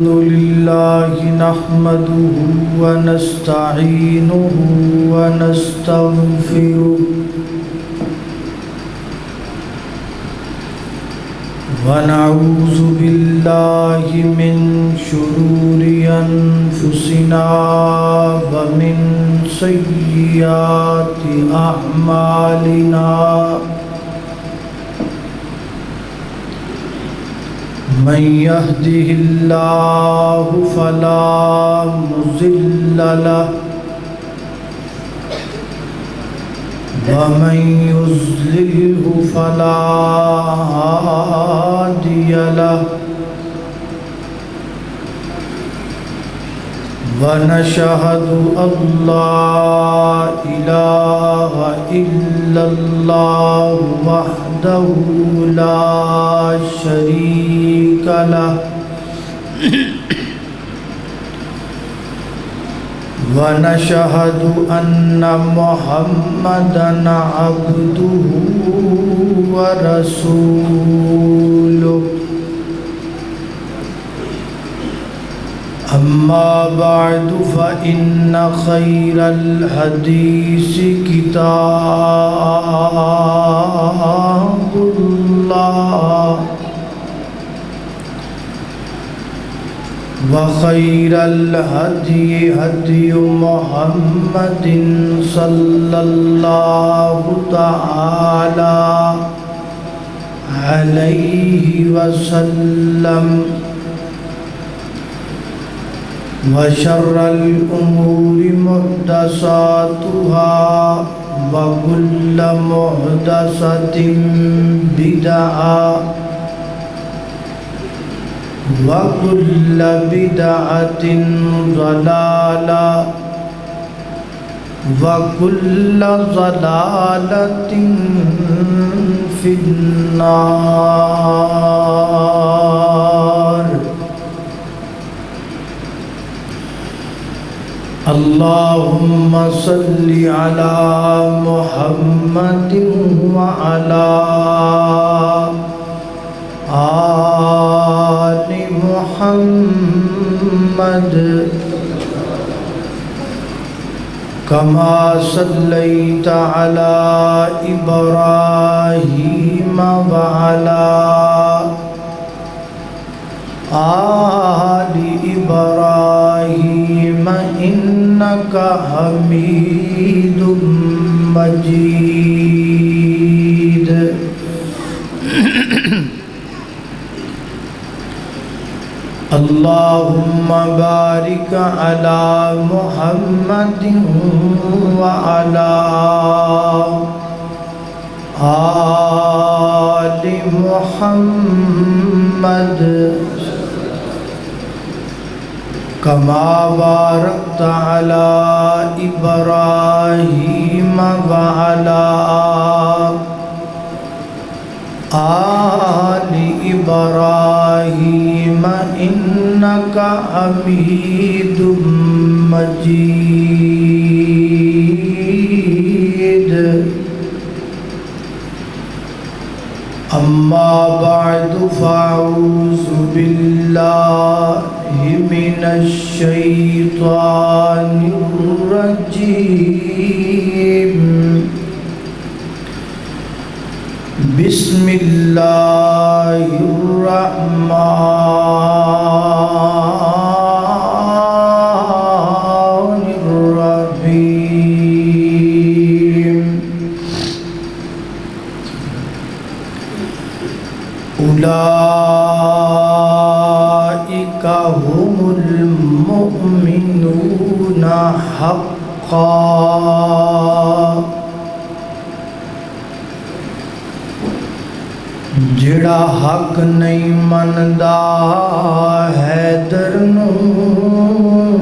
الحمد لله نحمده ونستعينه ونستغفره ونعوذ بالله من شرور أنفسنا ومن سيئات أعمالنا من يهده الله فلا مضل له ومن يضلله فلا هادي له ونشهد أن لا إله إلا الله وحده لا شريك له ونشهد أن محمدًا عبده ورسوله أما بعد فإن خير الحديث كتاب الله وخير الهدي هدي محمد صلى الله تعالى عليه وسلم وشر الأمور محدثاتها وكل محدثة بدعة وكل بدعة ضلالة وكل ضلالة في النار. اللهم صل على محمد وعلى آل محمد كما صليت على إبراهيم وعلى آل إبراهيم إنك حميد مجيد. اللهم بارك على محمد وعلى آل محمد كما باركت على إبراهيم وعلى آل إبراهيم إنك حميد مجيد. أما بعد فأعوذ بالله من الشيطان الرجيم. بسم الله الرحمن الرحيم. أولئك هم المؤمنون حقا. جڑا حق نہیں مندا حیدر نوں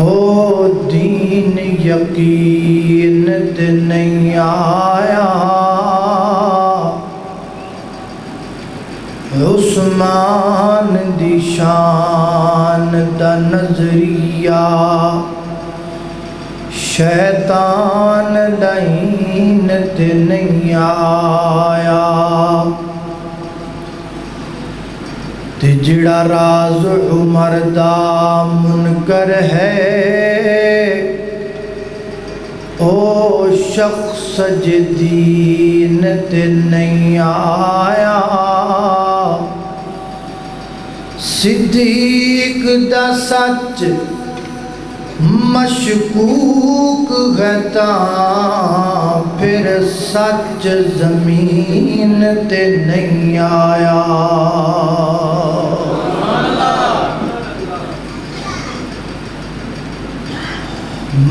او دین یقین تے نہیں آیا. عثمان دی شان دا نظریہ شیطان لعین تے نہیں آیا. تے جڑا راز عمر دا منکر ہے او شخص جدین تے نہیں آیا صدیق دا سچ مشکوک غتا پھر سچ زمین تے نہیں آیا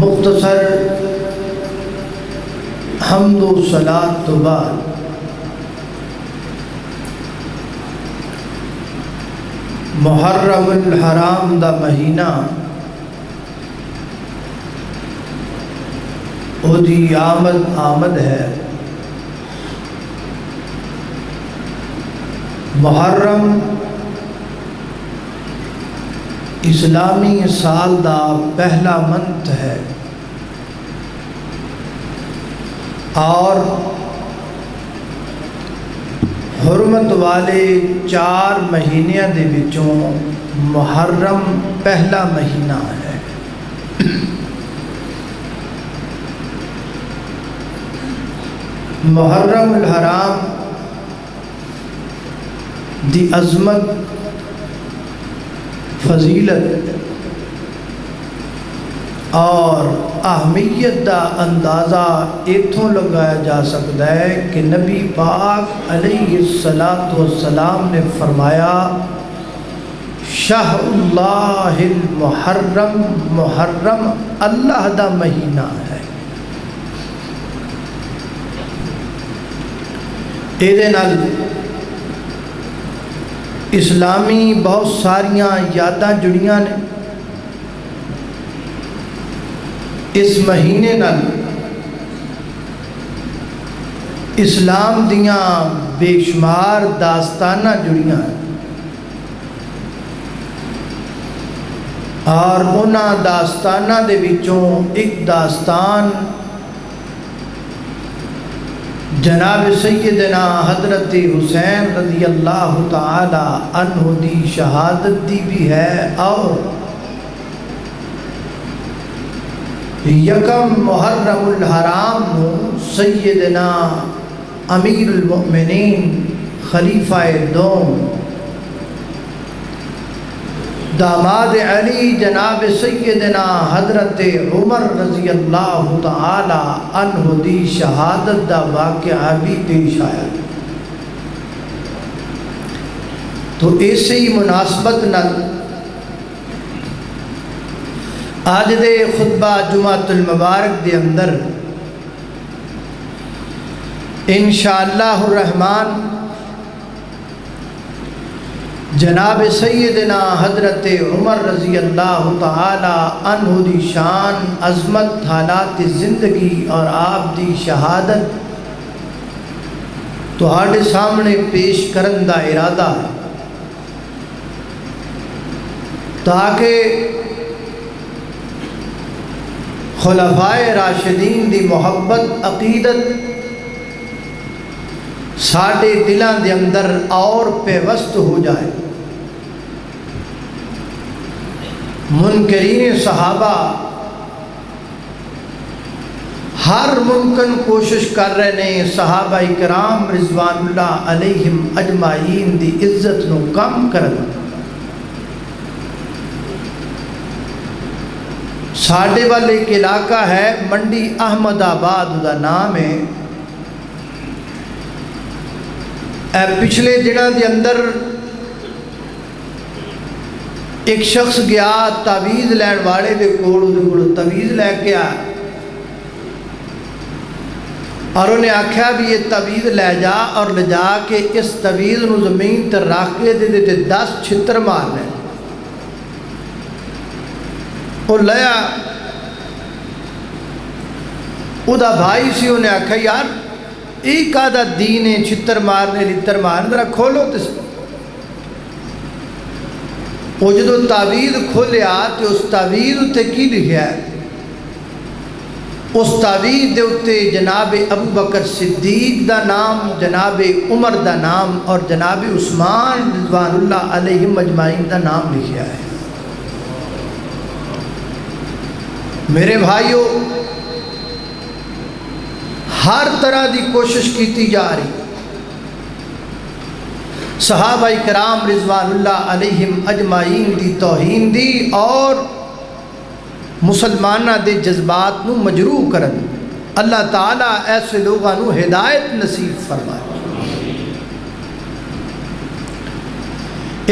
مختصر حمد و صلاۃ تو بعد محرم الحرام دا مہینہ او دی آمد ہے۔ محرم اسلامی سال دا پہلا منتھ ہے اور حرمت والے 4 مہینیاں دے وچوں محرم پہلا مہینہ ہے۔ محرم الحرام دی عظمت فضیلت اور اہمیت دا اندازہ ایتھوں لگایا جا سکتا ہے کہ نبی پاک علیہ السلام نے فرمایا شہر اللہ المحرم، محرم اللہ دا مہینہ ہے۔ ایدے نال اسلامی بہت ساریاں یاداں جڑیاں نے۔ اس مہینے نال اسلام دیاں بے شمار داستاناں جڑیاں ہیں اور انہاں داستاناں دے وچوں ایک داستان جناب سیدنا حضرت حسین رضی اللہ تعالی عنہ دی شہادت دی بھی ہے اور یکم محرم الحرام نو سیدنا امیر المؤمنین خلیفہ دوم داماد علی جناب سیدنا حضرت عمر رضی اللہ تعالی عنہ دی شہادت دا واقعہ بھی پیش آیا۔ تو اسی مناسبت نال آج دے خطبہ جمعۃ المبارک دے اندر انشاءاللہ الرحمن جناب سیدنا حضرت عمر رضی اللہ تعالی عنہ دی شان، عظمت، حالات زندگی اور آپ دی شہادت تہاڈے سامنے پیش کرن دا ارادہ ہے تاکہ خلفائے راشدین دی محبت عقیدت ساڈے دلاں دے اندر اور پیوست ہو جائے۔ منکرین صحابہ ہر ممکن کوشش کر رہے ہیں صحابہ کرام رضوان اللہ علیہم اجمعین دی عزت نو کم کرنا۔ ساڈے والے ایک علاقہ ہے منڈی احمد آباد دا نام ہے۔ پچھلے دنوں دے اندر ایک شخص گیا تعویذ لین والے دے کول تعویذ لے کے آیا اور انہیں آکھیا بھی یہ تعویذ لے جا اور لے جا کے اس تعویذ نو زمین تے رکھ کے دے 10 چھتر مارنے۔ وہ لیا او دا بھائی سی، انہیں آکھا یار ایک آدھا دین ہے چھتر مارنے لتر مارنے، ذرا کھولو تے وہ جدو تعویذ کھولیا تو اس تعویذ تے کی لکھیا ہے اس تعویذ دے اتے جناب ابو بکر صدیق دا نام، جناب عمر دا نام اور جناب عثمان رضوان اللہ علیہم اجمعین دا نام لکھا ہے۔ میرے بھائیو، ہر طرح دی کوشش کیتی جا رہی، صحابہ کرام رضوان اللہ علیہم اجمعین دی توہین دی اور مسلمانہ دے جذبات نو مجروح کرن۔ اللہ تعالیٰ ایسے لوگاں نو ہدایت نصیب فرمائے۔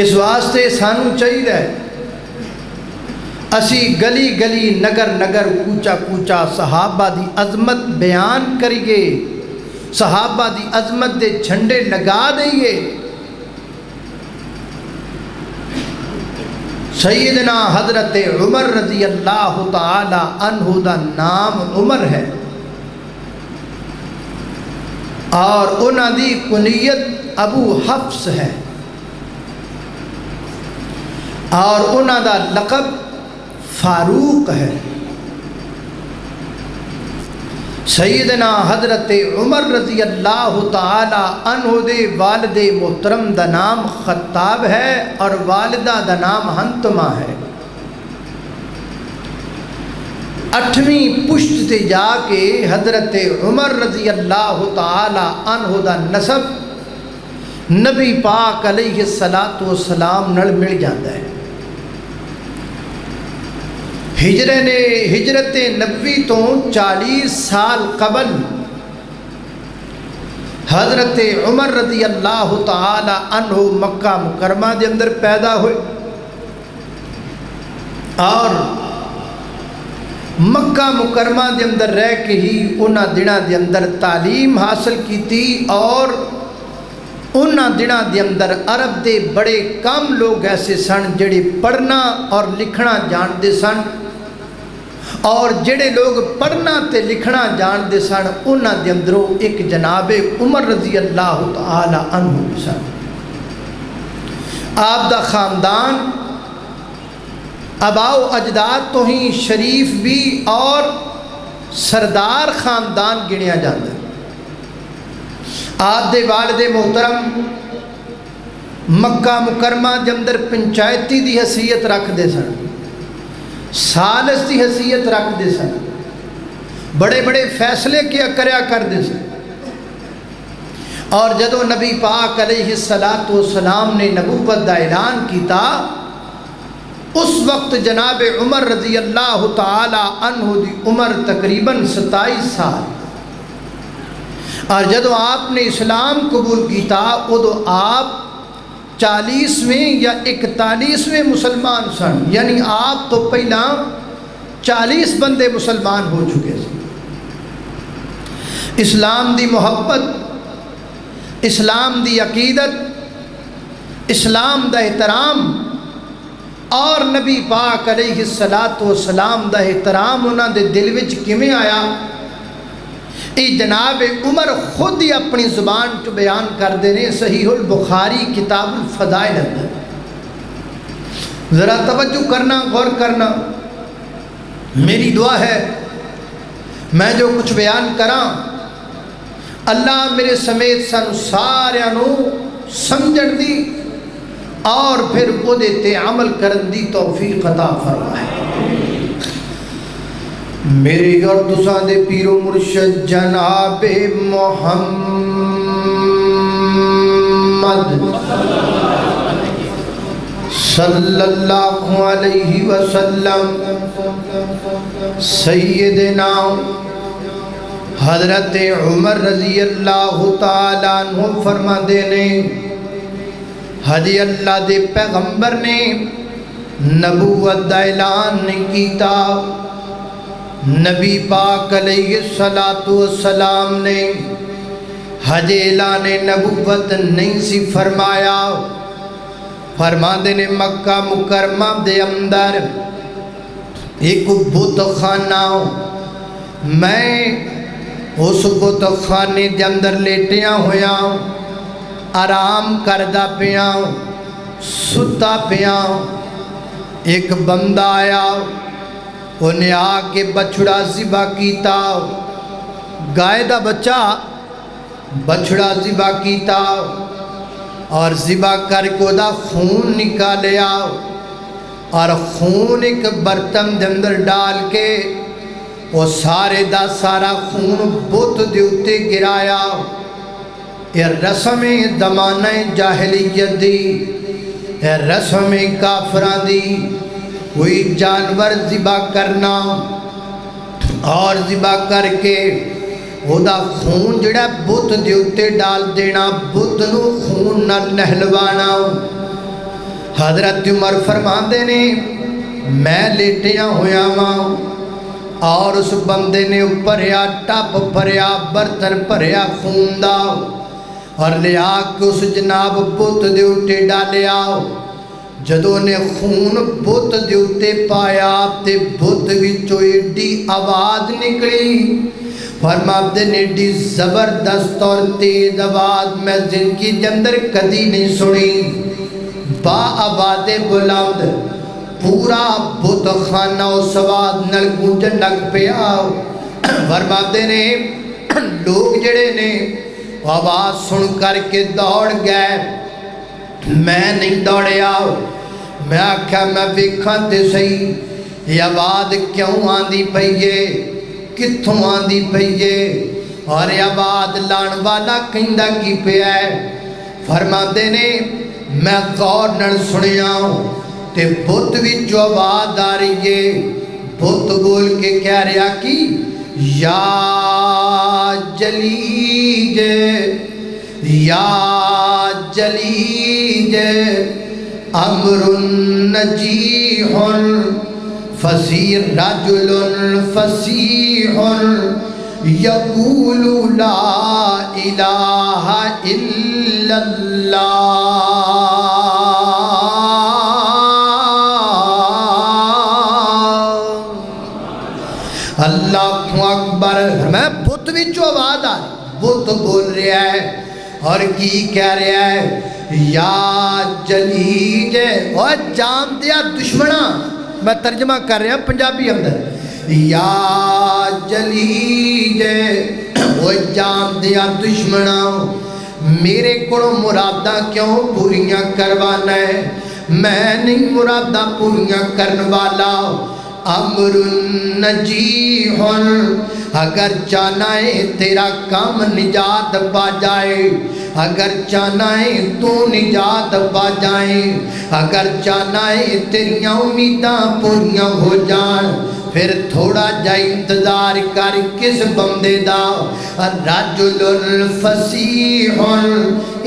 اس واسطے سانو چاہیے اسی گلی گلی نگر نگر کوچا کوچا صحابہ دی عظمت بیان کریے، صحابہ دی عظمت دے جھنڈے لگا دئیے۔ سیدنا حضرت عمر رضی اللہ تعالی عنہ دا نام عمر ہے اور انہاں دی کنیت ابو حفص ہے اور انہاں دا لقب فاروق ہے۔ سیدنا حضرت عمر رضی اللہ تعالی عنہ دے والد محترم دا نام خطاب ہے اور والدہ دا نام حنتمہ ہے۔ 8ویں پشت تے جا کے حضرت عمر رضی اللہ تعالی عنہ دا نسب نبی پاک علیہ السلام نال مل جاتا ہے۔ ہجرت نبوی تو 40 سال قبل حضرت عمر رضی اللہ تعالی عنہ مکہ مکرمہ دے اندر پیدا ہوئے اور مکہ مکرمہ دے اندر رہ کے ہی انہاں دنوں دے اندر تعلیم حاصل کی تھی اور انہاں دنوں دے اندر عرب دے بڑے کم لوگ ایسے سن جڑے پڑھنا اور لکھنا جانتے سن اور جڑے لوگ پڑھنا تے لکھنا جانتے سن انہاں دے اندروں ایک جناب عمر رضی اللہ تعالی عنہ سن۔ آپ دا خاندان آباؤ اجداد تو ہی شریف بھی اور سردار خاندان گنیا جاتا ہے۔ آپ دے والد محترم مکہ مکرمہ دے اندر پنچایتی دی حیثیت رکھ دے سن، سالس دی حیثیت رکھ دے سن، بڑے بڑے فیصلے کیا کریا کر دے سن۔ اور جدو نبی پاک علیہ السلام نے نبوت دا اعلان کیتا اس وقت جناب عمر رضی اللہ تعالی عنہ دی عمر تقریباً 27 سال اور جدو آپ نے اسلام قبول کیتا ادو آپ 40ویں یا 41ویں مسلمان سن، یعنی آپ تو پہلا 40 بندے مسلمان ہو چکے تھے۔ اسلام دی محبت، اسلام دی عقیدت، اسلام دا احترام اور نبی پاک علیہ السلام دا احترام انہاں دے دل وچ کیویں آیا، یہ جناب عمر خود ہی اپنی زبان چ بیان کر دینے صحیح البخاری کتاب الفضائل اندر۔ ذرا توجہ کرنا، غور کرنا، میری دعا ہے میں جو کچھ بیان کراں اللہ میرے سمیت سانو ساریاں نو سمجھن دی اور پھر وہ تے عمل کرن دی توفیق عطا فرمائے۔ میرے اور تساں دے پیر و مرشد جناب محمد صلی اللہ علیہ وسلم سیدنا حضرت عمر رضی اللہ تعالیٰ عنہ فرما دینے حضی اللہ دے پیغمبر نے نبوت دا اعلان کیتا، نبی پاک علیہ السلام نے حج اعلان نبوت نہیں سی فرمایا، فرما دینے مکہ مکرمہ دے اندر ایک بت خانہ، میں اس بت خانے دے اندر لیٹیاں ہویا آرام کردہ پیا ستا پیا، ایک بندہ آیا انہیں آ کے بچڑا ذبح کیتا، گائے دا بچہ بچڑا ذبح کیتا اور ذبح کر کے دا خون نکالیا اور خون ایک برتن دے اندر ڈال کے وہ سارے دا سارا خون بت دے اتے گرایا۔ یہ رسم زمانہ جاہلیت دی، یہ رسم کافران دی، کوئی جانور ذبح کرنا اور ذبح کر کے وہ دا خون جڑا بت دے اتے ڈال دینا، بت نو خون نہ نہلوانا۔ حضرت عمر فرماندے نے میں لیٹیاں ہویا ماں اور اس بندے نے پریا ٹپ پریا برتن پریا خون دا اور لیا کہ اس جناب بت دے اتے ڈالیا۔ جدو نے خون بت دے اتے پایا تے بت وچوں ایڈی آواز نکلی، فرماتے نے ایڈی زبردست اور تیز آواز میں زندگی کے اندر کدی نہیں سنی۔ با آواز بلند پورا بت خانہ اس آواز نال گونجن لگ پیا۔ فرماتے نے لوگ جڑے نے آواز سن کر کے دوڑ گئے، میں نہیں دوڑیا، میں آکھا میں ویکھاں تے صحیح یہ آواز کیوں آندی پئیے، کتھوں آندی پئیے اور یہ آواز لان والا کہندا کی پیا ہے۔ فرماتے نے میں غور نال سنیا تے بت وچوں آواز آ رہی ہے، بت بول کے کہہ رہا کہ یا جلیج یا جلیج امر نجیح فصیح رجل فصیح یقول لا الہ الا اللہ۔ اللہ اکبر۔ میں بت وچوں آواز آ بت بول رہا ہے اور کی کہہ رہا ہے یا جلیج، اور جام دیا دشمنا، میں ترجمہ کر رہا پنجابی اندر، یا جلیج وہ جام دیا دشمنا میرے کو مرادہ کیوں پوریاں کروانا ہے، میں نہیں مرادہ پوریاں کرنے والا۔ امر نجیح اگر چاہنا ہے تیرا کام نجات پا جائے، اگر چاہنا ہے تو نجات پا جائے، اگر چاہنا ہے تیریاں امیداں پوریاں ہو جائیں، پھر تھوڑا جا انتظار کر کس بندے دا، رجل فصیح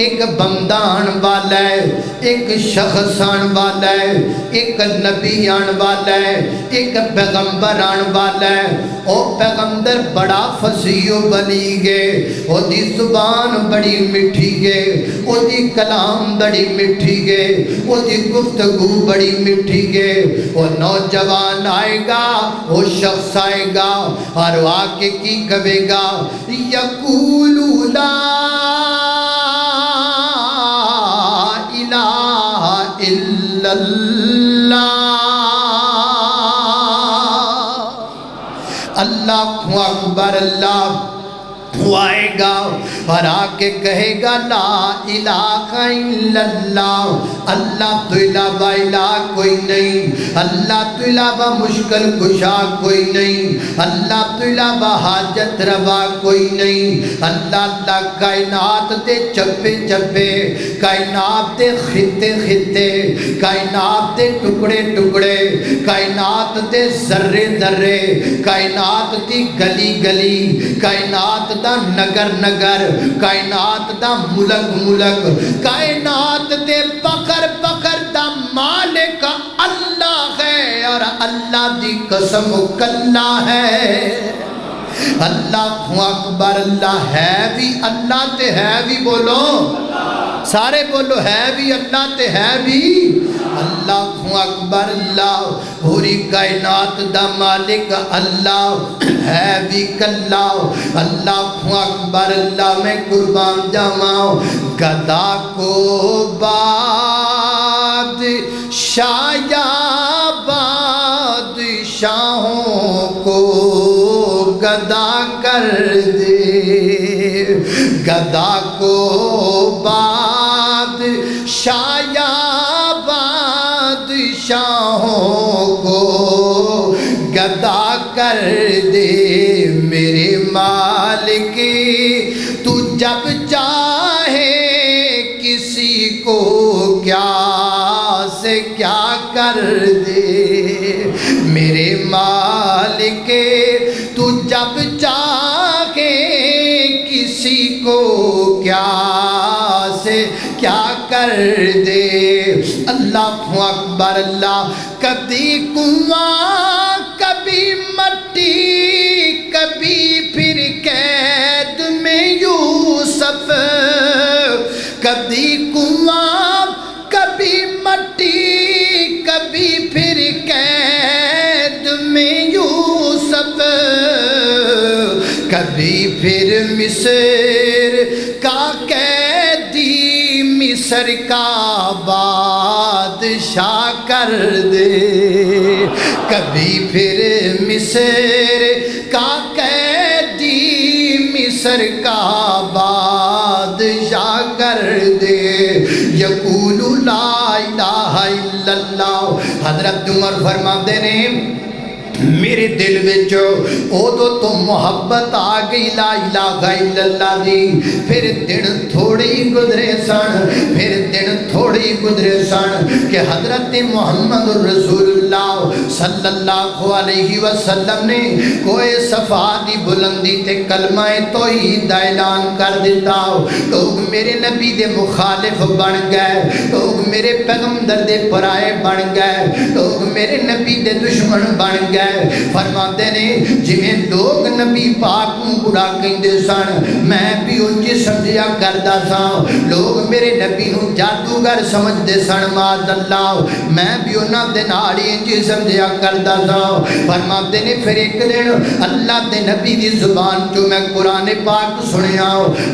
ایک بندان والا ہے، ایک شخص آن والا ہے، ایک نبی آن والا ہے، ایک پیغمبر آن والا ہے۔ او پیغمبر بڑا فصیح و بلیغ ہے، او دی زبان بڑی مٹھی ہے، او دی کلام بڑی مٹھی ہے، او دی گفتگو بڑی مٹھی ہے۔ وہ نوجوان آئے گا، وہ شخص آئے گا اور وہ آکے کی کہے گا یقول لا الہ الا اللہ۔ اللہ اکبر۔ اللہ وہ آئے گا اور آکے کہے گا لا الہ الا اللہ، اللہ تو علاوہ الہ کوئی نہیں، اللہ تو علاوہ مشکل کشا کوئی نہیں، اللہ تو علاوہ حاجت روا کوئی نہیں۔ اللہ اللہ کائنات دے چپے چپے، کائنات دے خطے خطے، کائنات دے ٹکڑے ٹکڑے، کائنات دے ذرے ذرے، کائنات دی گلی گلی، کائنات دا نگر نگر، کائنات دا ملک ملک، کائنات دے پکر پکر دا مالک اللہ ہے اور اللہ دی قسم کلا ہے۔ اللہ اکبر۔ اللہ ہے بھی، اللہ تے ہے بھی، بولو سارے بولو، ہے بھی اللہ تے ہے بھی اللہ اکبر۔ اللہ پوری کائنات دا مالک اللہ ہے بھی کلا۔ اللہ اکبر۔ اللہ میں قربان جاواں گدا کو بادشاہ یا بادشاہ شاہوں کو گدا کر دے، گدا کو بادشاہ یا بادشاہوں کو گدا کر دے، میرے مالک تو جب چاہے کسی کو کیا سے کیا کر دے، میرے مالک تو جب چاہے کسی کو کیا سے کیا کر دے۔ اللہ اکبر اللہ، کبھی کنواں کبھی مٹی، کبھی پھر قید میں یوسف، کبھی کنواں کبھی مٹی، کبھی پھر قید میں یوسف، کبھی پھر مصر کا قیدی مصر کا بادشاہ کر دے، کبھی پھر مصر کا قیدی مصر کا بادشاہ کر دے۔ یقول لا الہ الا اللہ، حضرت عمر فرماتے نے میرے دل وچ اودو تو محبت آ گئی لا الہ الا اللہ دی، پھر دن تھوڑے ہی گزرے سن، پھر دن تھوڑے ہی گزرے سن کہ حضرت محمد رسول اللہ صلی اللہ علیہ وسلم نے کوئی صفا دی بلندی تے کلمہ توحید دا اعلان کر دیتا، لوگ میرے نبی دے مخالف بن گئے، لوگ میرے پیغمبر دے پرائے بن گئے، لوگ میرے نبی دے دشمن بن گئے۔ فرماتے نے جویں لوگ نبی پاک نوں برا کہندے سن، میں بھی انج سمجھیا کردا سا، لوگ میرے نبی نوں جادوگر سمجھدے سن، معاذ اللہ، میں بھی انہاں دے نال انج سمجھیا کردا سا۔ فرماتے نے پھر ایک دن اللہ دے نبی دی زبان چوں میں قرآن پاک سنیا،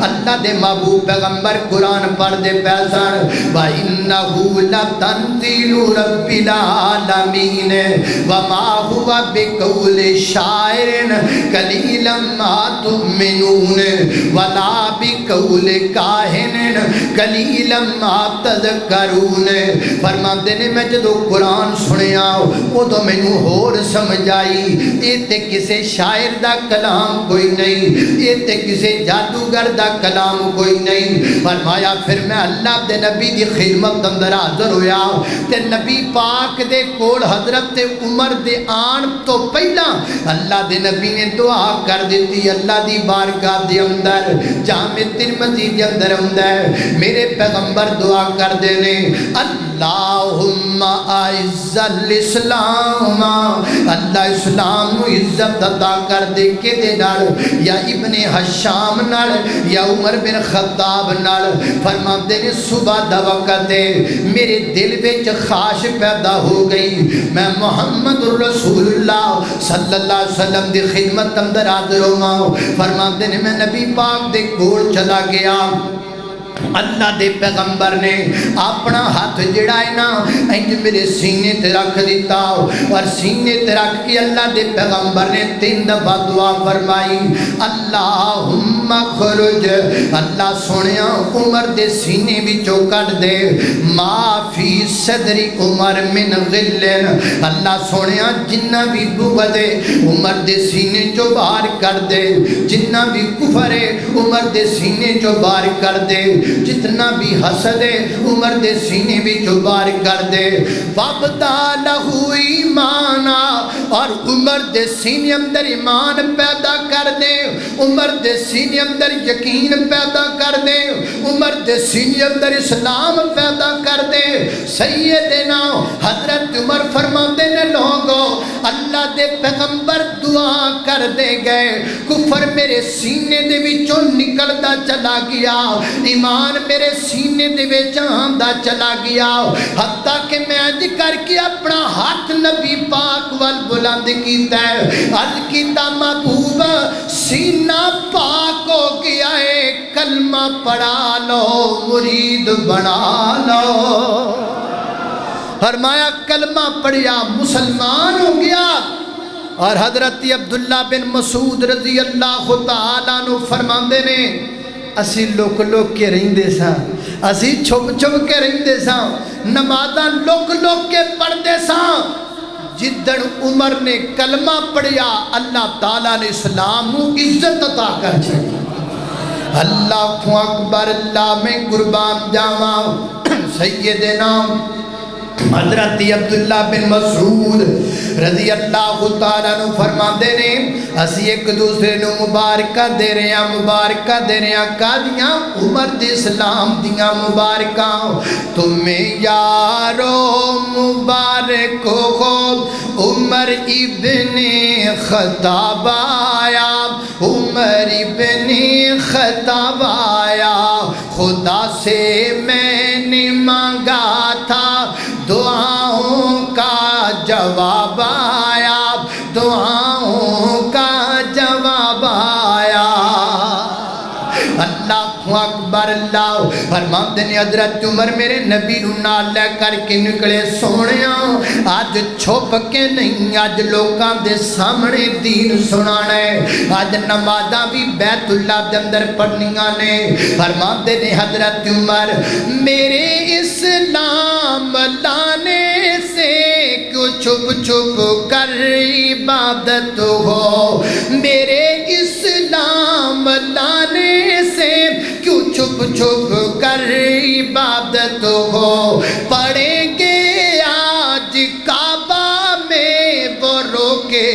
اللہ دے محبوب پیغمبر قرآن پڑھدے پے سن، وَإِنَّهُ لَتَنزِيلُ رَبِّ الْعَالَمِينَ وَمَا هُوَ بِقَوْلِ شَاعِرٍ قَلِيلًا مَا تُؤْمِنُونَ وَلَا بِقَوْلِ کاہن قَلِيلًا مَا تَذَكَّرُونَ۔ فرماتے نے میں جدو قرآن سنیا وہ تو مینوں ہور سمجھ آئی، یہ تے کسے شاعر دا کلام کوئی نہیں، یہ تے کسے جادوگر دا کلام کوئی نہیں۔ فرمایا پھر میں اللہ دے نبی دی خدمت اندر حاضر ہویا تے نبی پاک دے کول حضرت عمر دے آن تو پہلا اللہ دے نبی نے دعا کر دیتی، اللہ دی بارگاہ دے اندر جامع ترمذی دے اندر میرے پیغمبر دعا کر دینے، اللہم اعز الاسلام، اللہ اسلام نو عزت عطا کر دے کے دے نال، یا ابن حشام نال یا عمر بن خطاب نال۔ فرماتے نے صبح دا وقت میرے دل وچ خواہش پیدا ہو گئی، میں محمد رسول اللہ صلی اللہ علیہ وسلم دی خدمت اندر حاضر ہوں۔ فرماتے نے میں نبی پاک دے کول چلا گیا، اللہ دے پیغمبر نے اپنا ہاتھ جڑا ہے نا انج میرے سینے تے رکھ دیتا، اور سینے تے رکھ کے اللہ دے پیغمبر نے 3 دفعہ دعا فرمائی، اللہم خرج، اللہ سونیا عمر دے سینے وچوں کڈ دے، ما فی صدر عمر من غل، اللہ سونیا جنہ بھی بغض ہے عمر دے سینے چوں باہر کر دے، جنہ بھی کفر ہے عمر دے سینے چوں باہر کر دے، جتنا بھی حسد ہے عمر دے سینے بھی چوبار کر دے، وَابْدَا لَهُ ایمانا، اور عمر دے سینے اندر ایمان پیدا کر دے، عمر دے سینے اندر یقین پیدا کر دے، عمر دے سینے اندر اسلام پیدا کر دے۔ سیدنا حضرت عمر فرماتے نے لوگو اللہ دے پیغمبر دعا کر دے گئے، کفر میرے سینے دے وچوں نکلدا چلا گیا، ایمان میرے سینے دے وچ آندا چلا گیا، حتیٰ کہ میں اج کر کے اپنا ہاتھ نبی پاک وال بلند کیتا ہے، عرض کیتا محبوب سینہ پاک ہو گیا ہے، کلمہ پڑھا لو مرید بنا لو۔ فرمایا کلمہ پڑھیا مسلمان ہو گیا، اور حضرت عبداللہ بن مسعود رضی اللہ تعالیٰ عنہ فرماندے نے اسی لک لک کے رہندے ساں، اسی چھپ چھپ کے رہندے ساں، نمازاں لک لک کے پڑھدے ساں۔ جدن عمر نے کلمہ پڑھیا اللہ تعالیٰ نے اسلام کو عزت عطا کر چھڑی۔ اللہ اکبر، اللہ میں قربان جاواں سیدنا حضرت عبداللہ بن مسعود رضی اللہ تعالیٰ عنہ فرماندے نے اسی ایک دوسرے نو مبارکہ دے رہے ہیں، مبارکہ دے رہے ہیں، کہا دیاں عمر دے اسلام دیاں مبارکہ تمہیں یارو مبارک ہو، عمر ابن خطاب آیا، عمر ابن خطاب آیا، خدا سے میں نے مانگا تھا دعاؤں کا جواب آیا، دعاؤں کا جواب آیا۔ اللہ اکبر، اللہ فرماندے نے حضرت عمر میرے نبی نو نال لے کر کے نکلے سونیا آج چھپ کے نہیں، آج لوکاں دے سامنے دین سنانا ہے، آج نمازاں بھی بیت اللہ دے اندر پڑھنیاں نے۔ فرماندے نے حضرت عمر میرے اسلام لانے سے کیوں چھپ چھپ کر عبادت ہو، میرے اسلام لانے سے کیوں چھپ چھپ کر عبادت ہو، پڑھیں گے آج کعبہ میں وہ روکے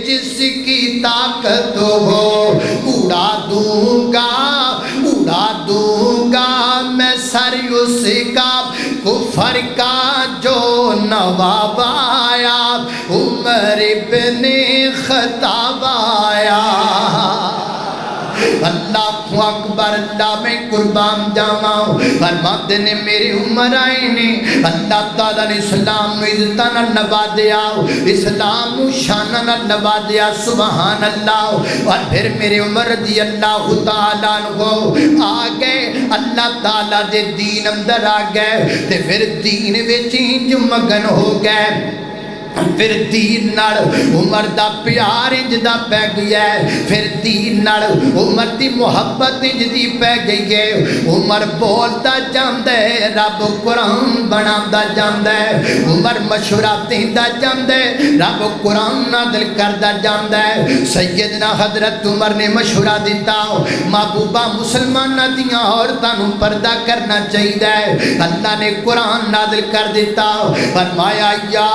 جس کی طاقت ہو، اڑا دوں گا میں سر اس کا کفر کا جو نواب آیا، عمر ابن خطاب آیا۔ اللہ اکبر، اللہ میں قربان جاواں فرماتے نے میرے عمر آئے نے اللہ تعالیٰ نے اسلام نو عزتاں نال نوازیا، اسلام نو شاناں نال نوازیا، سبحان اللہ۔ اور پھر میرے عمر رضی اللہ تعالیٰ عنہ آ گئے، اللہ تعالیٰ دے دین اندر آ گئے تے پھر دین وچ انج مگن ہو گئے، پھر دین نال عمر دا پیار انج دا پہ گیا ہے، پھر دین نال عمر دی محبت انج دی پہ گئی ہے، عمر بولتا جاندا ہے، رب قرآن بناتا جاندا ہے، عمر مشورہ دیندا جاندا ہے، رب قرآن نازل کردا جاندا ہے۔ سیدنا حضرت عمر نے مشورہ دیتا محبوبہ مسلماناں دیاں عورتاں نوں پردہ کرنا چاہیے، اللہ نے قرآن نازل کر دیتا، فرمایا یا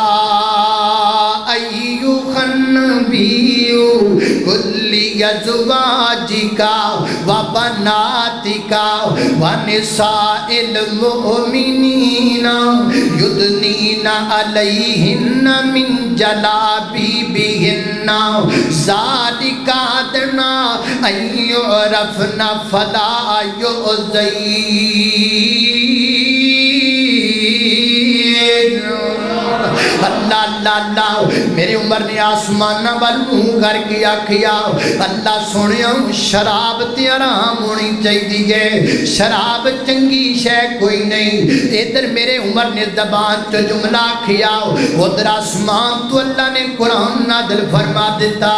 ایھا النبی قل لازواجک وبناتک ونساء المؤمنین یدنین علیہن من جلابیبہن ذالک ادنیٰ ان یعرفن فلا یؤذین۔ اللہ اللہ اللہ، میرے عمر نے آسمانہ وال منہ کر کے آکھیا اللہ سنیا شراب تے حرام ہونی چاہیے، شراب چنگی شے کوئی نہیں۔ ادھر میرے عمر نے زبان تو جملہ آکھیا، ادھر آسمان تو اللہ نے قرآن نازل فرما دیتا۔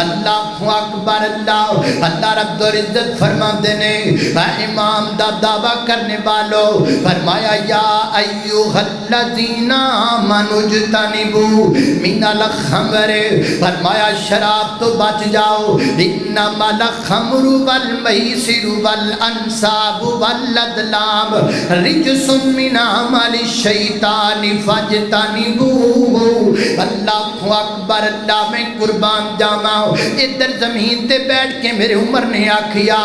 اللہ اکبر، اللہ اللہ رب العزت فرما دینے اے امام دا دعویٰ کرنے والو فرمایا یا ایھا الذین آمنوا اجتنبوا من الخمر، فرمایا شراب تو بچ جاؤ، انما الخمر والمیسر والانصاب والازلام رجس من عمل الشیطان فاجتنبوہ۔ اللہ اکبر، اللہ میں قربان جاواں۔ ادھر زمین تے بیٹھ کے میرے عمر نے آکھیا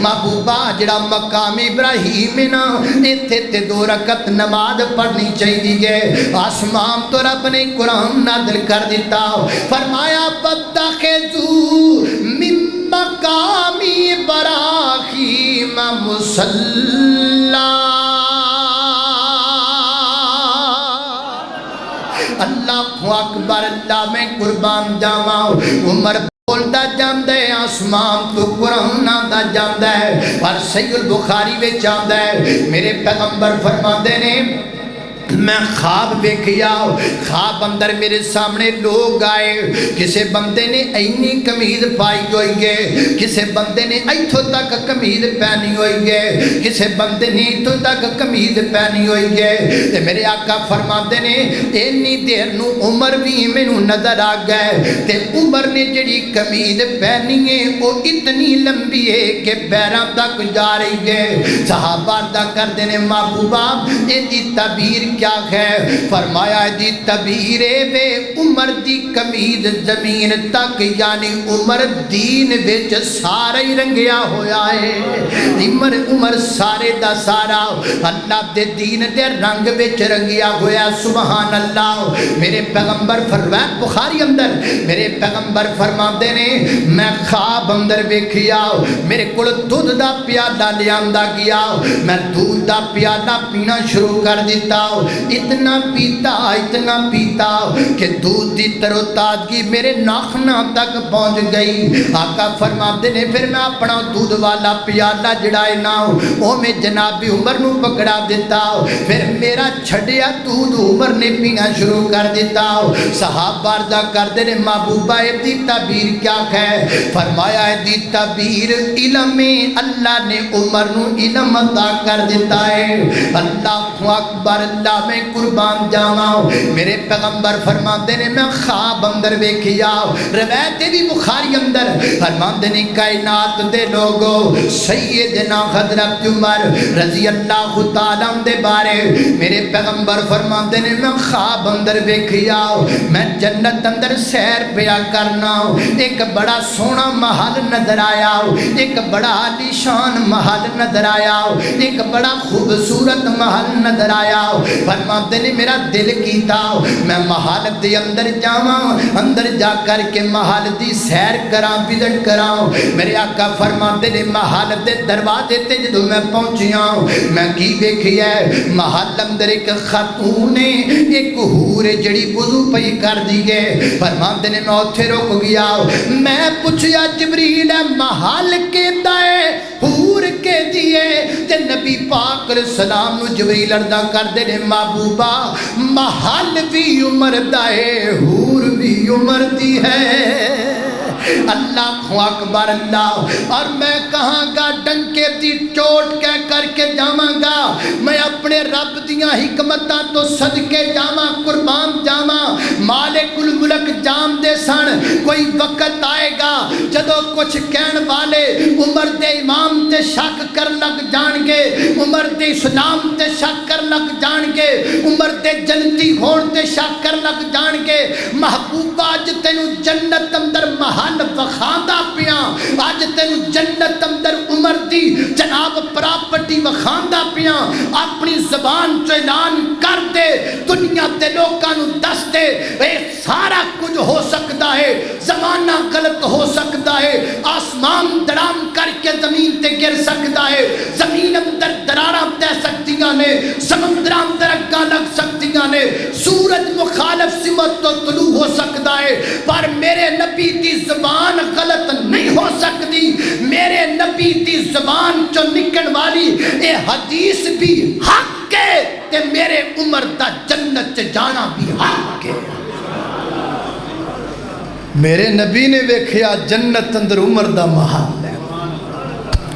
محبوبہ جڑا مقام ابراہیم ہے نا ایتھے تے 2 رکعت نماز پڑھنی چاہیے، آسمان تو رب نے قرآن نازل کر دیتا، فرمایا واتخذوا من مقام ابراہیم مصلی۔ اللہ اکبر، اللہ میں قربان جاواں۔ عمر بولتا جاندا ہے، آسمان تو قرآن آندا جاندا ہے، اور صحیح البخاری وچ آندا ہے میرے پیغمبر فرماندے نے میں خواب ویکھیا خواب اندر میرے سامنے لوگ آئے کسے بندے نے اینی قمیض پائی ہوئی ہے کسے بندے نے ایتھوں تک قمیض پہنی ہوئی ہے کسے بندے نے ایتھوں تک قمیض پہنی ہوئی ہے تے میرے آقا فرماتے نے اینی دیر نو عمر بھی مینوں نظر آ گئے تے عمر نے جڑی قمیض پہنی ہے وہ اتنی لمبی ہے کہ پیراں تک جا رہی ہے صحابہ دا کردے نے محبوبہ اے دی تعبیر کیا ہے فرمایا دی تعبیر بے عمر دی قمیض زمین تک یعنی عمر دین وچ سارا ہی رنگیا ہویا ہے عمر سارے دا سارا اللہ دے دین دے رنگ وچ رنگیا ہویا سبحان اللہ میرے پیغمبر فرمایا بخاری اندر میرے پیغمبر فرماتے نے میں خواب اندر ویکھیا میرے کول دودھ دا پیالہ لیاندا گیا میں دودھ دا پیالہ پینا شروع کر دیتا اتنا پیتا کہ دودھ دی تر و تازگی میرے ناخناں تک پہنچ گئی آقا فرماتے نے پھر میں اپنا دودھ والا پیالہ جڑائے نا وہ میں جناب عمر نو پکڑا دیتا پھر میرا چھڑیا دودھ عمر نے پینا شروع کر دیتا صحابہ عرضہ کر دے محبوبہ دی تعبیر کیا ہے فرمایا دی تعبیر علم اللہ نے عمر نو علم عطا کر دیتا ہے اللہ اکبر اللہ میں قربان جاواں میرے پیغمبر فرماتے نے میں خواب اندر ویکھیا روایت بھی بخاری اندر فرماتے نے کائنات دے لوگو سیدنا حضرت عمر رضی اللہ تعالیٰ دے بارے میرے پیغمبر فرماتے نے میں خواب اندر ویکھیا میں جنت اندر سیر پیا کرنا ایک بڑا سونا محل نظر آیا ایک بڑا عالیشان محل نظر آیا ایک بڑا خوبصورت محل نظر آیا فرماتے نے میرا دل کیتا میں محل دے اندر جاواں اندر جا کر کے محل دی سیر کراں وزٹ کراں میرے آقا فرماتے نے محل دے دروازے تے جدوں میں پہنچیاں میں کی ویکھیا محل اندر ایک خاتون ایک حور جڑی وضو پئی کر دیے فرماتے نے میں اوتھے رک گیا میں پوچھیا جبریل محل کیندا ہے حور کے دیے تے نبی پاک علیہ السلام نو جبریل عرضہ کر دے نے محبوبہ محل بھی عمر دا ہے حور بھی عمر دی ہے اللہ اکبر اللہ اور میں کہاں گا ڈنکے دی چوٹ کہہ کر کے جاواں گا میں اپنے رب دیاں حکمتاں تو صدقے جاواں قربان جاواں مالک الملک جام دے سن کوئی وقت آئے گا جدو کچھ کہن والے عمر دے امام تے شک کر لگ جان گے عمر دے اسلام تے شک کر لگ جان گے عمر دے جنتی ہون تے شک کر لگ جان گے محبوبہ اج تینوں جنت اندر محل وخاندہ پیاں آج تینوں جنت اندر عمر دی جناب پراپرٹی وخاندہ پیاں اپنی زبان چو اعلان کر دے دنیا دے لوکانو دس دے اے سارا کچھ ہو سکتا ہے زمانہ غلط ہو سکتا ہے آسمان درام کر کے زمین تے گر سکتا ہے زمین اندر دراراں دے سکتیاں نے سمندراں اندر اگاں لگ سکتیاں نے سورج مخالف سمت تو طلوع ہو سکتا ہے پر میرے نبی دی زبان غلط نہیں ہو سکتی میرے نبی دی زبان چو نکن والی اے حدیث بھی حق ہے کہ میرے عمر دا جنت جانا بھی حق ہے میرے نبی نے ویکھیا جنت اندر عمر دا محل ہے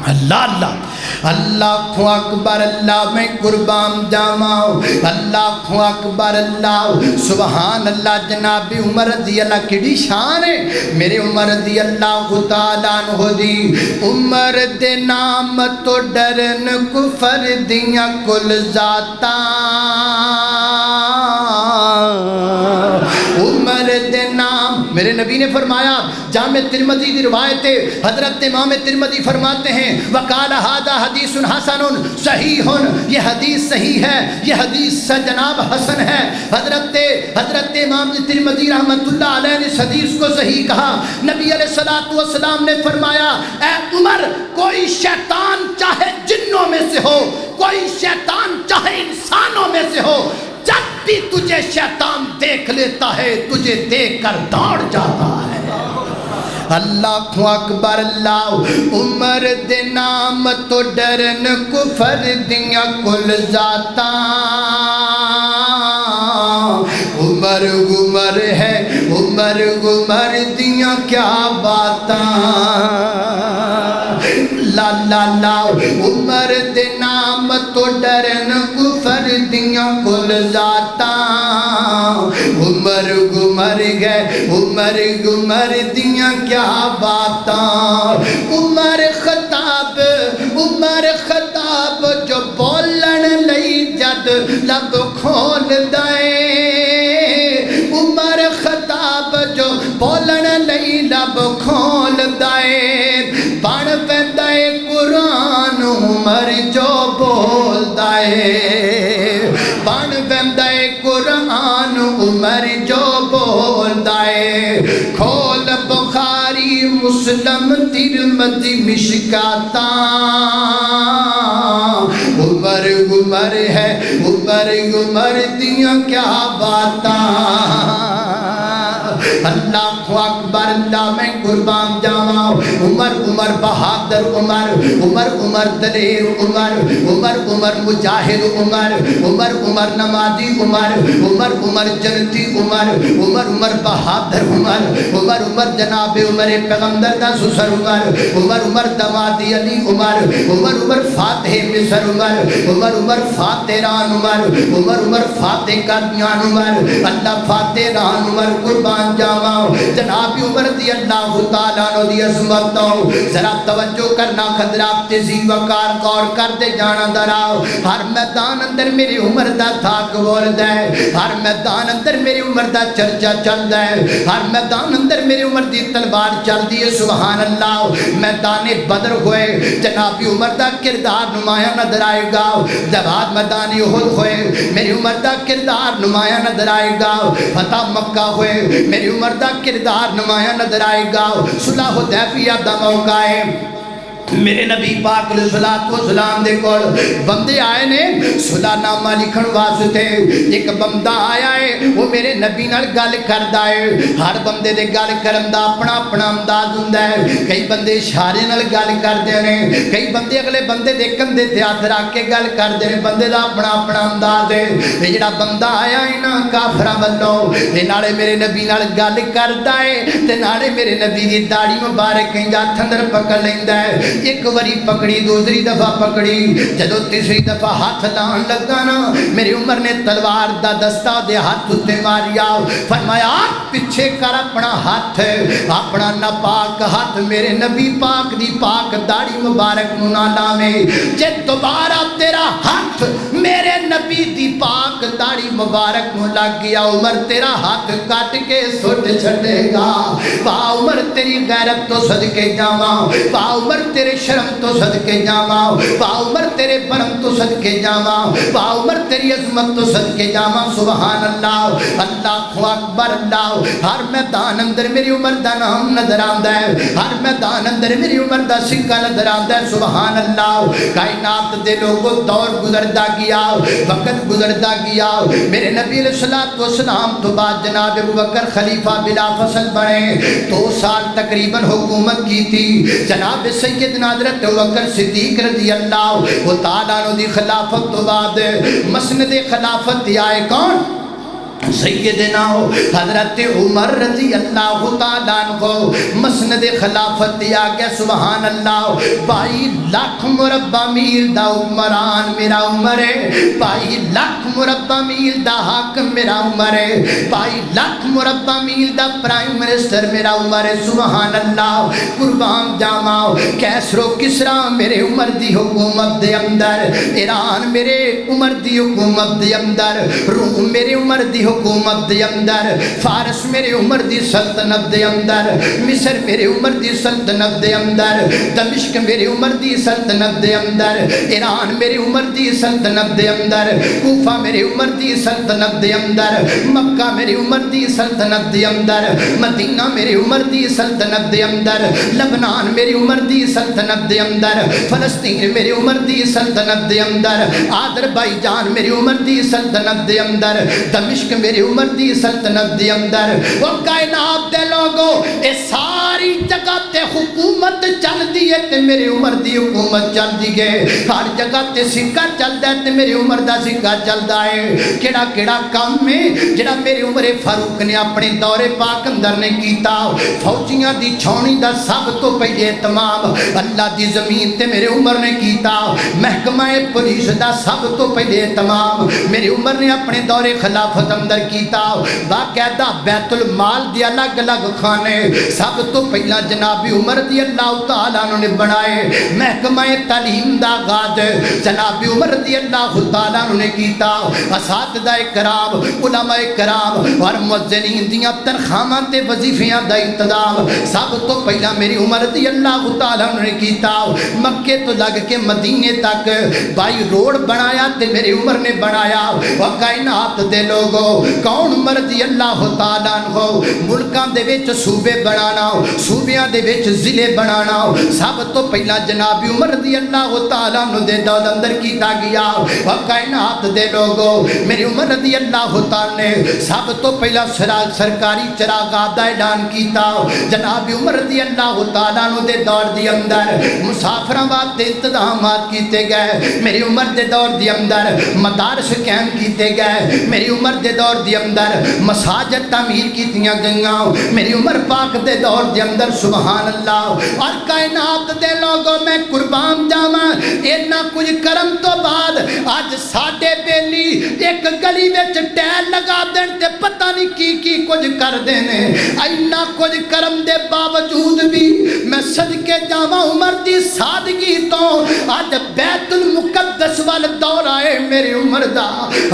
اللہ اللہ اللہ اکبر اللہ میں قربان جاواں اللہ اکبر اللہ سبحان اللہ جناب عمر رضی اللہ کیڑی شان ہے میرے عمر رضی اللہ تعالیٰ عنہ دی عمر دے نام تو ڈرن کفر دیاں کل ذاتاں عمر دے نام میرے نبی نے فرمایا جامع ترمذی دی روایت ہے حضرت امام ترمذی فرماتے ہیں وقال ھذا حدیث حسن صحیح یہ حدیث صحیح ہے یہ حدیث جناب حسن ہے حضرت امام ترمذی رحمت اللہ علیہ نے اس حدیث کو صحیح کہا نبی علیہ الصلوۃ والسلام نے فرمایا اے عمر کوئی شیطان چاہے جنوں میں سے ہو کوئی شیطان چاہے انسانوں میں سے ہو جب بھی تجھے شیطان دیکھ لیتا ہے تجھے دیکھ کر دوڑ جاتا ہے اللہ اکبر اللہ عمر دے نام تو ڈرن کفر دیاں کل ذاتاں عمر گمر ہے عمر گمر دیاں کیا باتاں لا لا لا عمر دے نام تو ڈرن کفر دیاں کل ذاتاں عمر گمر گئے عمر گمر دیاں کیا باتاں عمر خطاب جو بولن لئی جد لب کھول دائے عمر خطاب جو بولن لئی لب کھول دائے بن پہندائے قرآن عمر جو بول دائے بن پہندائے قرآن عمر جو بول دائے کھول بخاری مسلم ترمذی مشکاتاں عمر گمر ہے عمر گمر دیاں کیا باتاں اللہ اکبر اللہ میں قربان جاواں عمر عمر بہادر عمر عمر عمر دلیر عمر عمر عمر مجاہد عمر عمر عمر نمازی عمر عمر عمر جنتی عمر عمر عمر بہادر عمر عمر عمر جناب عمر پیغمبر دا سسر عمر عمر عمر دمادی علی عمر عمر عمر فاتح مصر عمر عمر عمر فاتح ران عمر عمر عمر فاتح قادیان عمر اللہ فاتح ران عمر قربان جاواں جناب عمر دی اللہ تعالیٰ نو دی عظمتوں ذرا توجہ کرنا خضرات تیزی وقار غور کر دے جانا دراؤ ہر میدان اندر میری عمر دا تھاک بولد ہے ہر میدان اندر میری عمر دا چرچا چل ہے ہر میدان اندر میری عمر دی تلوار چل دی ہے سبحان اللہ میدان بدر ہوئے جناب عمر دا کردار نمایاں نظر آئے گا جواد میدان احد ہوئے میری عمر دا کردار نمایاں نظر آئے گا فتح مکہ ہوئے میری عمر دا کردار نمایاں نظر آئے گا صلح حدیبیہ دا موقع ہے میرے نبی پاک علیہ السلام دے کول بندے آئے نے صلح نامہ لکھن واسطے ایک بندہ آیا ہے وہ میرے نبی نال گل کردا ہے ہر بندے دے گل کرن دا اپنا اپنا انداز ہوندا ہے کئی بندے اشارے نال گل کردے نے کئی بندے اگلے بندے دے کندھے تے ہاتھ رکھ کے گل کردے نے بندے دا اپنا اپنا انداز ہے تے جڑا بندہ آیا ہے نا کافراں والوں تے نالے میرے نبی نال گل کردا ہے تے نالے میرے نبی دی داڑھی مبارک کہیں ہاتھ اندر پکڑ لیندا ہے ایک وری پکڑی دوسری دفعہ پکڑی جدو تیسری دفعہ ہاتھ لان لگا نا میری عمر نے تلوار دا دستہ دے ہاتھ اتے ماریا فرمایا پیچھے کر اپنا ہاتھ اپنا ناپاک ہاتھ میرے نبی پاک دی پاک داڑھی مبارک منالا میں جے دوبارہ تیرا ہاتھ میرے نبی دی پاک داڑھی مبارک میں لگ گیا عمر تیرا ہاتھ کاٹ کے سٹ چھڑے گا با عمر تیری غیرت تو صدقے جاواں با عمر تیرے شرم تو صدقے جاواں با عمر تیرے برم تو صدقے جاواں با عمر تیری عظمت تو صدقے جاواں سبحان اللہ اللہ اکبر اللہ ہر میدان اندر میری عمر دا نام نظر آندا ہے ہر میدان اندر میری عمر دا سکہ نظر آندا ہے سبحان اللہ کائنات دے لوگوں دور گزردا گیا وقت گزردا گیا میرے نبی علیہ السلام تو بعد جناب ابوبکر خلیفہ بلا فصل بنے 2 سال تقریباً حکومت کی تھی جناب سیدنا حضرت ابوبکر صدیق رضی اللہ تعالیٰ عنہ دی خلافت تو بعد مسند خلافت آئے کون سیدنا حضرت عمر رضی اللہ تعالیٰ عنہ مسند خلافت دیا گیا سبحان اللہ 22 لاکھ مربع میل دا عمران میرا عمر ہے 22 لاکھ مربع میل دا حاکم میرا عمر ہے 22 لاکھ مربع میل دا پرائم منسٹر میرا عمر ہے سبحان اللہ قربان جاواں کیسر و کسرا میرے عمر دی حکومت دے اندر ایران میرے عمر دی حکومت دے اندر روم میرے عمر دی حکومت دے اندر فارس میرے عمر دی سلطنت دے اندر مصر میرے عمر دی سلطنت دے اندر دمشق میرے عمر دی سلطنت دے اندر ایران میرے عمر دی سلطنت دے اندر کوفہ میرے عمر دی سلطنت دے اندر مکہ میرے عمر دی سلطنت دے اندر مدینہ میرے عمر دی سلطنت دے اندر لبنان میرے عمر دی سلطنت دے اندر فلسطین میرے عمر دی سلطنت دے اندر آذربائیجان میرے عمر دی سلطنت دے اندر دمشق میری عمر دی سلطنت دی اندر وہ کائنات دے لوگو اے ساری جگہ تے حکومت چل دی ہے تے میری عمر دی حکومت چل دی گئے ہر جگہ تے سکہ چل دا ہے تے میری عمر دا سکہ چل دا ہے کیڑا کیڑا کام میں جڑا میری عمر فاروق نے اپنے دور پاک اندر نے کیتا فوجیاں دی چھونی دا سب تو پہلے تمام اللہ دی زمین تے میرے عمر نے کیتا محکمہ پولیس دا سب تو پہلے تمام میری عمر نے اپنے دور خلافت اندر کیتا باقاعدہ بیت المال دی الگ الگ خانے سب تو پہلا جناب عمر دی اللہ تعالیٰ نے بنائے محکمہ تعلیم دا آغاز جناب عمر دی اللہ تعالیٰ نے کیتا اساتذہ کرام علماء کرام اور مؤذنین دیاں تنخواہاں تے وظیفیاں دا انتظام سب تو پہلا میری عمر دی اللہ تعالیٰ نے کیتا مکے تو لگ کے مدینے تک بائی روڈ بنایا تے میری عمر نے بنایا وہ کائنات دے لوگو کون عمر دی اللہ تعالیٰ ہو ملکان دے وچ صوبے بنانا صوبیاں دے وچ ضلع بنانا سب تو پہلا جناب عمر دی اللہ تعالیٰ نو دے دور اندر کیتا گیا وہ کائنات دے لوگو میری عمر دی اللہ تعالیٰ نے سب تو پہلا سرکاری چراغاہ دا اعلان کیتا جناب عمر دی اللہ تعالیٰ نو دے دور دی اندر مسافراں واسطے انتظامات کیتے گئے میری عمر دے دور دی اندر مدارس قائم کیتے گئے میری عمر دے دور دی اندر مساجد تعمیر کیتیاں گئیاں میری عمر پاک دے دور دی اندر سبحان اللہ اور کائنات دے لوگوں میں قربان جاواں اینا کچھ کرم تو بعد آج ساڈے بیلی ایک گلی وچ ٹیل لگا دین تے پتہ نہیں کی کچھ کر دینے اینا کچھ کرم دے باوجود بھی میں صدقے جاواں عمر دی سادگی تو آج بیت المقدس وال دور آئے میری عمر دا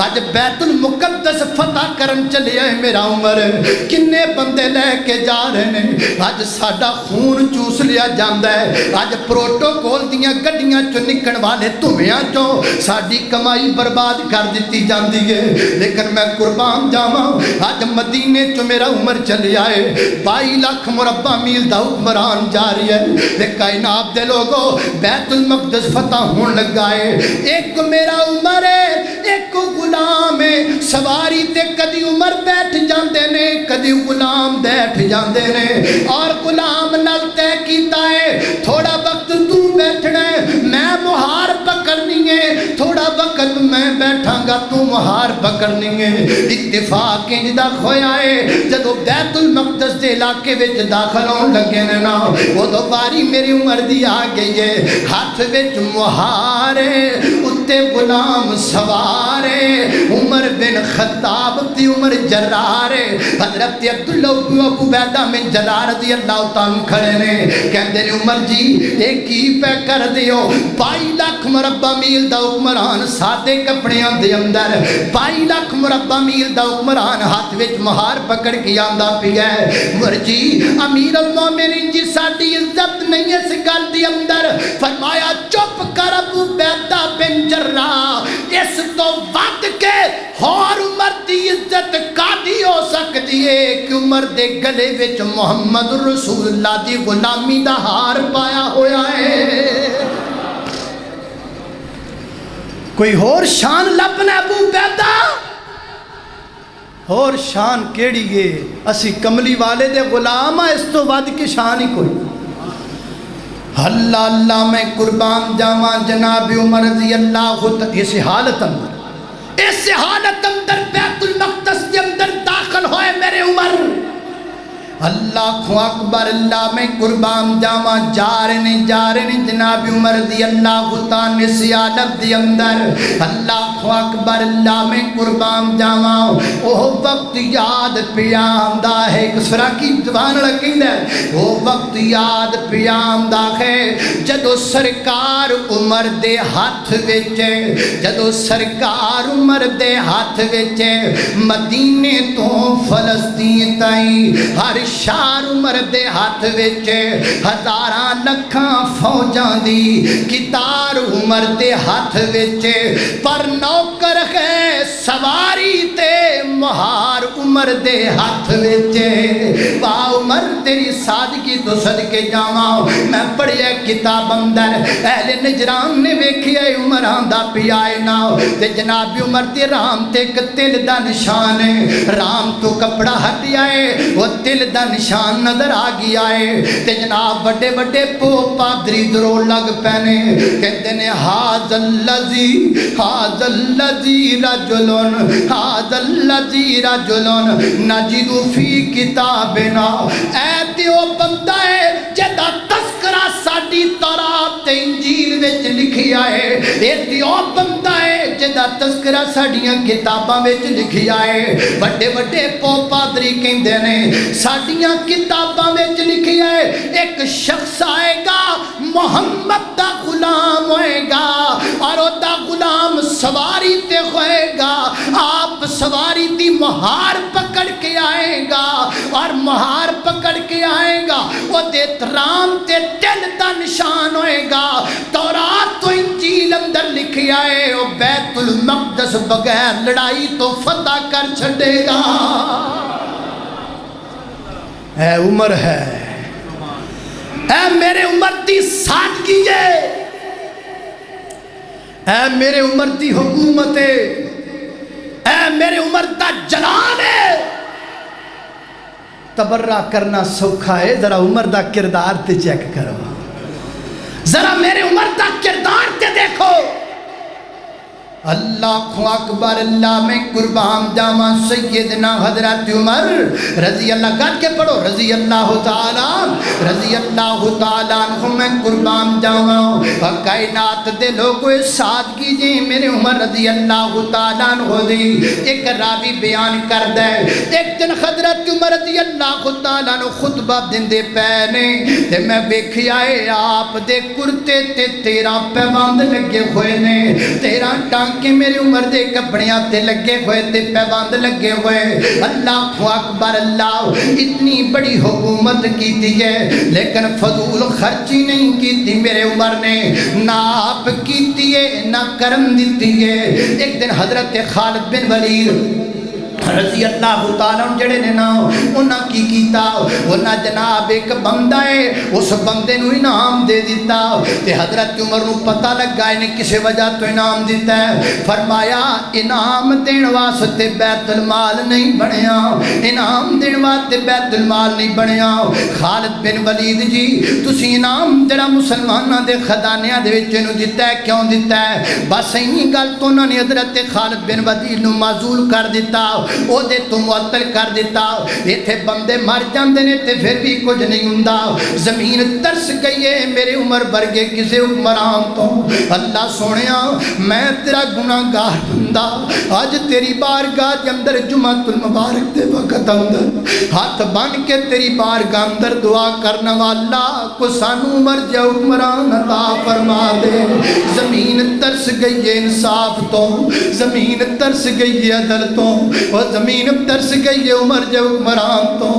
آج بیت المقدس فتح کرن چلے آئے میرا عمر کنے بندے لے کے جا رہے ہیں آج ساڈا خون چوس لیا جاندہ ہے آج پروٹوکول دیاں گڈیاں چو نکن والے تمہیں چو ساڈی کمائی برباد کر دیتی جاندی ہے لیکن میں قربان جاواں آج مدینے چو میرا عمر چلے آئے 22 لاکھ مربع میل دا حکمران جاری ہے لیکن کائنات دے لوگو بیت المقدس فتح ہون لگا ہے ایک میرا عمر ہے ایک غلام ہے سواری تے کدی عمر بیٹھ جاندے نے کدی غلام بیٹھ جاندے نے اور غلام نال طے کیتا ہے تھوڑا وقت تو بیٹھنا ہے میں مہار پکڑنی ہے تھوڑا وقت میں بیٹھاں گا تو مہار پکڑنی ہے اتفاق انج دا کھویا ہے جدو بیت المقدس دے علاقے وچ داخل ہون لگے نا وہ دو باری میری عمر دی آ گئی ہے ہاتھ وچ مہار اتے غلام سوار عمر بن خطاب تی عمر جرار حضرت عبداللہ ابو بیدہ من جرار رضی اللہ تعالیٰ کھڑے نے کہندے نے عمر جی ایک ہی پہ کر دیو 22 لاکھ مربع میل دا حکمران سادے کپڑیاں دے اندر 22 لاکھ مربع میل دا حکمران ہاتھ وچ مہار پکڑ کے آندا پیا ہے عمر جی امیر المومنین جی ساڈی عزت نہیں ہے اس گل دی اندر فرمایا چپ کر ابو بیدہ بن جراح اس تو ود کے اور عمر دی عزت کادی ہو سکتی ہے کہ عمر دے گلے وچ محمد رسول اللہ دی غلامی دا ہار پایا ہویا ہے کوئی اور شان لبنا ابو بیدہ اور شان کیڑی ہے اسی کملی والے دے غلام اس تو ود کی شان ہی کوئی اللہ اللہ میں قربان جاواں جناب عمر رضی اللہ اس حالت اندر بیت المقدس کے اندر داخل ہوئے میرے عمر اللہ اکبر اللہ میں قربان جاواں جا رہے نے جناب عمر رضی اللہ تعالی سیادت دی اندر اللہ اکبر اللہ میں قربان جاواں وہ وقت یاد پیاندا ہے ایک سرا کی زبان لگیندا ہے وہ وقت یاد پیاندا ہے جدو سرکار عمر دے ہاتھ وچ جدو سرکار عمر دے ہاتھ وچ مدینے تو فلسطین تائیں ہر شار عمر دے ہاتھ وچ ہزاراں لکھاں فوجاں دی کتار عمر دے ہاتھ وچ پر نوکر ہے سواری تے مہار عمر دے ہاتھ وچ وا عمر تیری سادگی تو صدقے جاواں میں پڑھیا کتاب اندر اہل نجران نے ویکھیا عمر آندا پیا اے نا تے جناب عمر تے رام تے ایک تل دا نشان ہے رام تو کپڑا ہٹیا ہے وہ تل دا نشان نظر آ گیا ہے تے جناب بڑے بڑے پوپ پادری درو لگ پینے کہتے نے ہاذ الذی رجل نجد فی کتابنا اے تے او بندہ ہے جدا تذکرہ ساڈی تورات تے انجیل وچ لکھیا ہے اے تے او بندہ ہے جدا تذکرہ ساڈیاں کتاباں وچ لکھیا ہے بڑے بڑے پوپ پادری کہندے نے ساڈیاں کتاباں وچ لکھیا ہے ایک شخص آئے گا محمد دا غلام ہوئے گا اور او دا غلام سواری تے ہوئے گا آپ سواری دی مہار پکڑ کے آئے گا اور مہار پکڑ کے آئے گا وہ دیت رام تے تل دا نشان ہوئے گا تورات تو انجیل اندر لکھی آئے وہ بیت المقدس بغیر لڑائی تو فتح کر چھڑے گا اے عمر ہے اے میرے عمر دی سادگی ہے اے میرے عمر دی حکومت ہے اے میرے عمر دا جلال ہے تبرہ کرنا سوکھا ہے ذرا عمر دا کردار تے چیک کرو ذرا میرے عمر دا کردار تے دیکھو اللہ اکبر اللہ میں قربان جاواں سیدنا حضرت عمر رضی اللہ کر کے پڑھو رضی اللہ تعالی عنہ میں قربان جاواں کائنات دے لوگوں سادگی جی میرے عمر رضی اللہ تعالی عنہ دی ایک راوی بیان کر دے ایک دن حضرت عمر رضی اللہ تعالی عنہ خطبہ دیندے پے نے تے میں ویکھیا اے آپ دے کرتے تے 13 پیوند لگے ہوئے نے 13 ٹانگ کہ میری عمر دے کپڑیاں تے لگے ہوئے تے پیوند لگے ہوئے اللہ اکبر اللہ اتنی بڑی حکومت کی تھی ہے لیکن فضول خرچی نہیں کی تھی میرے عمر نے نہ آپ کی تھی ہے نہ کرم دیتی ہے ایک دن حضرت خالد بن ولید رضی اللہ تعالیٰ جڑے نے نا انہاں کی کیتا انہاں جناب ایک بندہ ہے اس بندے نو انعام دے دیتا تے حضرت عمر نو پتہ لگا انہیں کسے وجہ تو انعام دیتا ہے فرمایا انعام دین واسطے بیت المال نہیں بنیا انعام دین واسطے بیت المال نہیں بنیا خالد بن ولید جی تسی انعام جڑا مسلماناں دے خزانیاں دے وچ نو دیتا ہے کیوں دیتا ہے بس اینی گل تو انہاں نے حضرت خالد بن ولید نو معزول کر دیتا او دے تو معطل کر دیتا ایتھے بندے مر جاندے نے تے پھر بھی کچھ نہیں ہوندا زمین ترس گئی ہے میرے عمر برگے کسے حکمران تو اللہ سونیا میں تیرا گناہگار بندہ آج تیری بارگاہ دے اندر جمعۃ المبارک دے وقت اندر ہاتھ بن کے تیری بارگاہ اندر دعا کرنا والا کو سانو عمر جا حکمران عطا فرما دے زمین ترس گئی ہے انصاف تو زمین ترس گئی ہے عدل تو زمین ترس گئی ہے عمر جو حکمران تو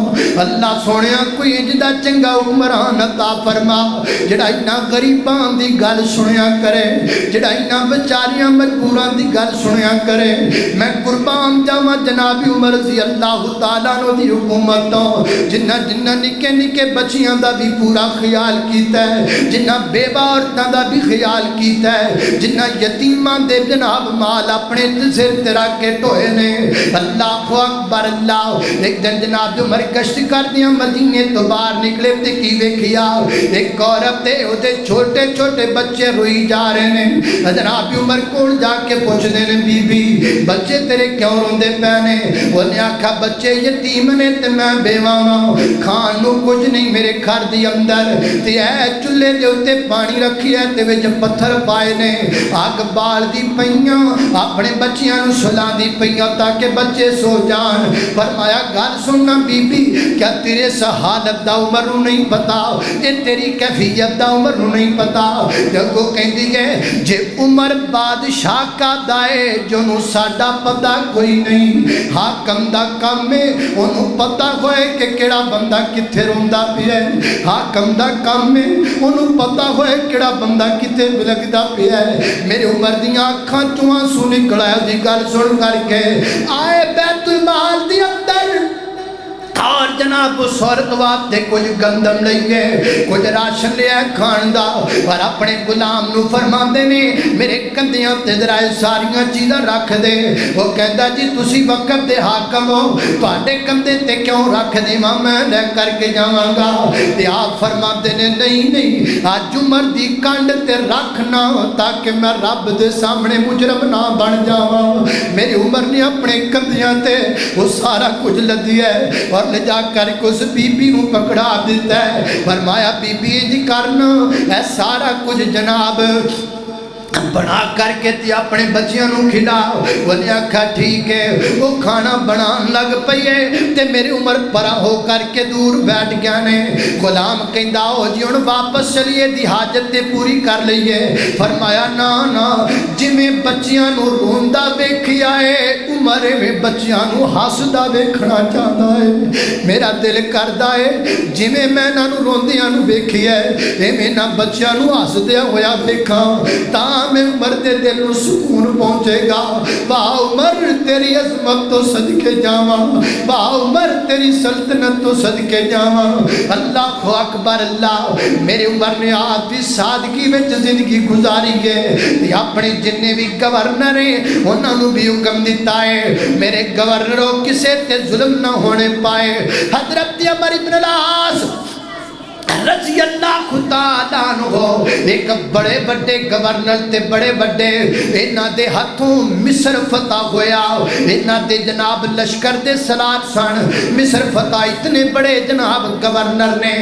اللہ سونیا کوئی جدا چنگا حکمران عطا فرما جڑا اینا غریبان دی گل سنیا کرے جڑا اینا بیچاریاں مجبوران دی گل سنیا کرے میں قربان جاواں جناب عمر رضی اللہ تعالیٰ عنہ دی حکومت تو جنہ نکے نکے بچیاں دا بھی پورا خیال کیتا ہے جنہ بیوہ عورتاں دا بھی خیال کیتا ہے جنہ یتیمان دے جناب مال اپنے سر تے رکھ کے ٹوئے نے اللہ اکبر اللہ ایک دن جناب عمر گشت کر دیا مدینے تو باہر نکلے تے کی ویکھیا ایک عورت تے او دے چھوٹے چھوٹے بچے روئی جا رہے ہیں جناب عمر کول جا کے پوچھ دے نے بی بی بچے تیرے کیوں روندے پے نے انہیں آکھا بچے یتیم نے تے میں بیواں کھان نو کچھ نہیں میرے گھر دی اندر تے اے چولہے دے اوتے پانی رکھی ہے تے وچ پتھر پائے نے اگ بال دی پئیاں اپنے بچیاں نو سلا دی پئیاں تاکہ بچے سو جان فرمایا گل سننا بی بی کیا تیرے اس حالت دا عمر نو نہیں پتا اے تیری کیفیت دا عمر نو نہیں پتا جگو کہندی ہے جے عمر بادشاہ کا دائے جو نو ساڈا پتا کوئی نہیں حاکم دا کام میں انہوں پتا ہوئے کہ کیڑا بندہ کتھے روندا پیا ہے حاکم دا کام میں انہوں پتا ہوئے کیڑا بندہ کتھے لگدا پیا ہے میرے عمر دیاں اکھاں چوں آنسو نکلا ہے دی گل سن کر کے آئے بیت المال دی اندر اور جناب ابو سورت واسطے کچھ گندم لئیے کچھ راشن لیا کھان دا اور اپنے غلام نو فرماندے نے میرے کندیاں تے ذرا ساریاں چیزاں رکھ دے وہ کہندا جی تسی وقت دے حاکم ہو تواڈے کندے تے کیوں رکھ دیواں میں لے کر کے جاواں گا تے آپ فرماندے نے نہیں اج عمر دی کنڈ تے رکھنا تاکہ میں رب دے سامنے مجرم نہ بن جاواں میری عمر نے اپنے کندیاں تے وہ سارا کچھ لدیا ہے اور لے جا کر اس بی بی نو پکڑا دیتا ہے فرمایا بی بی جی کرنا اے سارا کچھ جناب بنا کر کے تی اپنے بچیاں نو کھلاؤ وہ نے آکھا ٹھیک ہے وہ کھانا بنان لگ پئیے تے میری عمر پرا ہو کر کے دور بیٹھ گیا نے غلام کہندا ہو جی ہن واپس چلیے دی حاجت تے پوری کر لئیے فرمایا نا نا جویں بچیاں نو روندا ویکھیا ہے عمر میں بچیاں نو ہسدا ویکھنا چاہندا ہے میرا دل کردا ہے جویں میں انہاں نو روندیاں نو ویکھیا ہے ایویں نہ بچیاں نو ہسدیا ہویا ویکھاں تاں میں عمر دے دل نو سکون پہنچے گا واہ عمر تیری عظمت تو صدقے جاواں واہ عمر تیری سلطنت تو صدقے جاواں اللہ اکبر اللہ میرے عمر نے آپ بھی سادگی وچ زندگی گزاری ہے تے اپنے جننے بھی گورنر ہیں انہاں نو بھی حکم دیتا ہے میرے گورنروں کسے تے ظلم نہ ہونے پائے حضرت عمر بن العاص رضی اللہ تعالیٰ عنہ ایک بڑے بڑے گورنر تے بڑے بڑے انہاں دے ہاتھوں مصر فتح ہویا انہاں دے جناب لشکر دے سلار سن مصر فتح اتنے بڑے جناب گورنر نے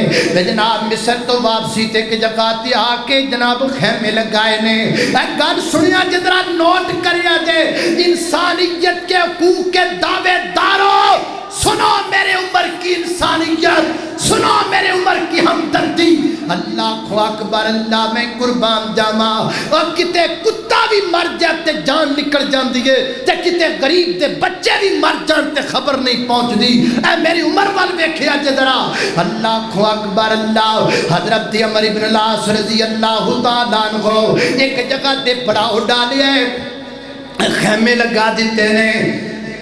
جناب مصر تو واپسی تے ایک جگہ تے آ کے جناب خیمے لگائے نے ایک گل سنیا جدرا نوٹ کریا جے انسانیت کے حقوق کے دعوے داروں سنو میرے عمر کی انسانیت سنو میرے عمر کی ہمدردی اللہ اکبر اللہ میں قربان جاما اور کتے کتا بھی مر جاتے جان نکل جان دیئے تے کتے غریب دے بچے بھی مر جانتے خبر نہیں پہنچ دی اے میری عمر وال ویکھیا جدرا اللہ اکبر اللہ حضرت عمر بن العاص رضی اللہ تعالیٰ عنہ ایک جگہ تے بڑا اڑا لیا ہے خیمے لگا دیتے نے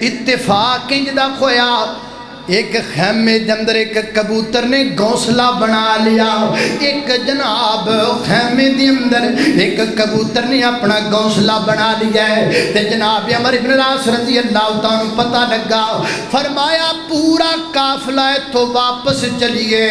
اتفاق انجدہ کھویا ایک خیمے دے اندر ایک کبوتر نے گھونسلہ بنا لیا ایک جناب خیمے دے اندر ایک کبوتر نے اپنا گھونسلہ بنا لیا ہے تے جناب عمر بن العاص رضی اللہ تعالیٰ پتہ لگا فرمایا پورا قافلہ ہے تو واپس چلیے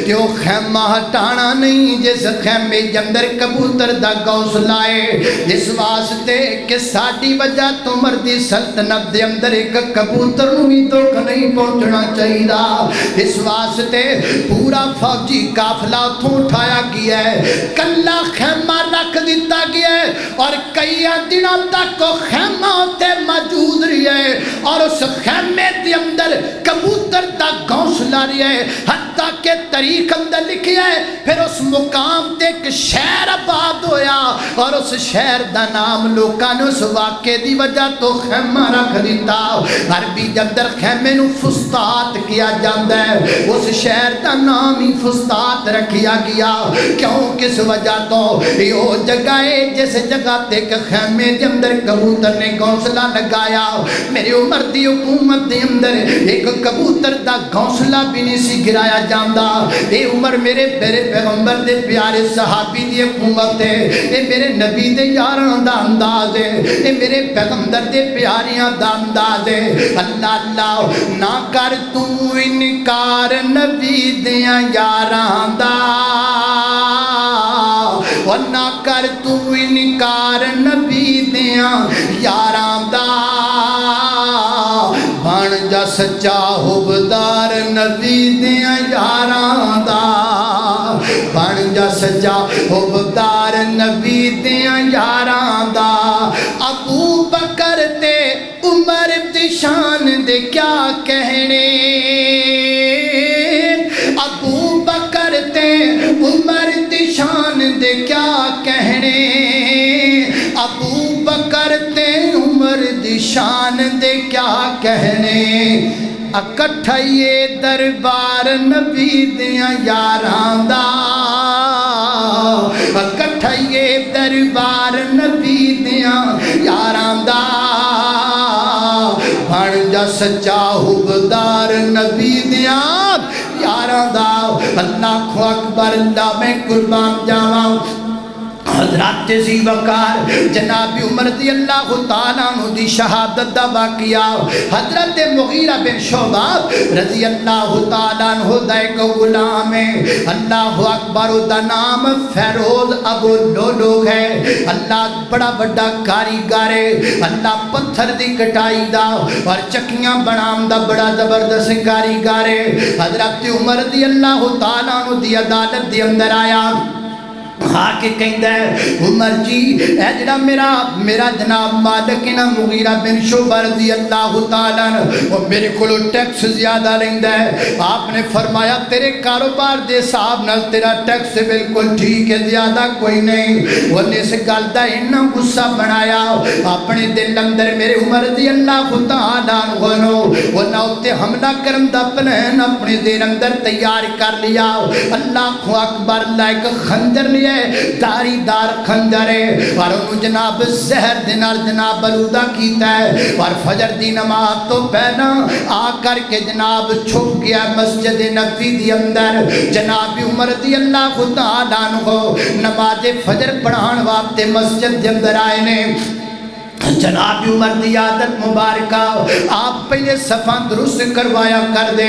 کہ وہ خیمہ ہٹانا نہیں جس خیمے دے اندر کبوتر دا گھونسلہ ہے اس واسطے کہ ساڈی وجہ تو مردی سلطنت دے اندر ایک کبوتر نو بھی تو نہیں پہنچنا چاہیے اس واسطے پورا فوجی قافلہ اتھوں اٹھایا گیا ہے کلا خیمہ رکھ دیتا گیا ہے اور کئی دنوں تک وہ خیمہ ہوتے موجود رہی ہے اور اس خیمے کے اندر کبوتر دا گھونسلہ رہی ہے حتیٰ کہ تاریخ اندر لکھی ہے پھر اس مقام تے ایک شہر آباد ہویا اور اس شہر دا نام لوکاں نے اس واقعے دی وجہ تو خیمہ رکھ دیتا عربی دے اندر خیمے نو فسطاط کیا جاندہ ہے اس شہر دا نام ہی فسطاط رکھیا گیا کیوں کس وجہ تو یہ جگہ ہے جس جگہ تے کہ خیمے دے اندر کبوتر نے گھونسلہ لگایا میری عمر دی حکومت دے اندر ایک کبوتر دا گھونسلہ بھی نہیں سی گرایا جاندہ اے عمر میرے پیغمبر دے پیارے صحابی دی حکومت ہے اے میرے نبی دے یاران دا انداز ہے اے میرے پیغمبر دے پیاریاں دا انداز ہے اللہ اللہ نہ کر تو انکار نبی دیاں یاران دا اور نہ کر تو انکار نبی دیاں یاران دا بن جا سچا حبدار نبی دیاں یاران دا بن جا سچا حبدار نبی دیاں یاران دا ابو بکر تے عمر دی شان دے کیا کہنے ابو بکر تے عمر دی شان دے کیا کہنے ابو بکر تے عمر دی شان دے کیا کہنے اکٹھائیے دربار نبی دیاں یاران دا اکٹھائیے دربار نبی دیاں یاران دا بن جا سچا حبدار نبی دیاں یاراں دا اللہ اکبر اللہ میں قربان جاواں حضرت ذی وقار جناب عمر رضی اللہ تعالیٰ عنہ دی شہادت دا واقعہ حضرت مغیرہ بن شعبہ رضی اللہ تعالیٰ عنہ دا ایک غلام ہے اللہ اکبر دا نام فیروز ابو لولو ہے اللہ بڑا بڑا کاریگر ہے اللہ پتھر دی کٹائی دا اور چکیاں بنام دا بڑا زبردست کاریگر ہے حضرت عمر رضی اللہ تعالیٰ عنہ دی عدالت دی اندر آیا کے کہندہ ہے عمر جی اے جڑا میرا جناب مالک نا مغیرہ بن شعبہ رضی اللہ تعالیٰ وہ میرے کلو ٹیکس زیادہ لیندہ ہے آپ نے فرمایا تیرے کاروبار دے صاحب نال تیرا ٹیکس بلکل ٹھیک ہے زیادہ کوئی نہیں وہ نے سے گالدہ انہا غصہ بنایا اپنے دل اندر میرے عمر رضی اللہ تعالیٰ عنہ وہ نوتے حملہ کرم دا پلین اپنے دل اندر تیار کر لیا اللہ اکبر لائک خنجر لیا داری دار خنجر ہے اور انہوں جناب زہر دینار جناب بلودہ کیتا ہے اور فجر دی نماز تو پہنا آ کر کے جناب چھپ گیا مسجد نبوی دی اندر جناب عمر رضی اللہ تعالیٰ عنہ نماز فجر پڑھان واسطے مسجد دے اندر آئے نے جناب عمر دی عادت مبارکہ آپ پہلے صفاں درست کروایا کر دے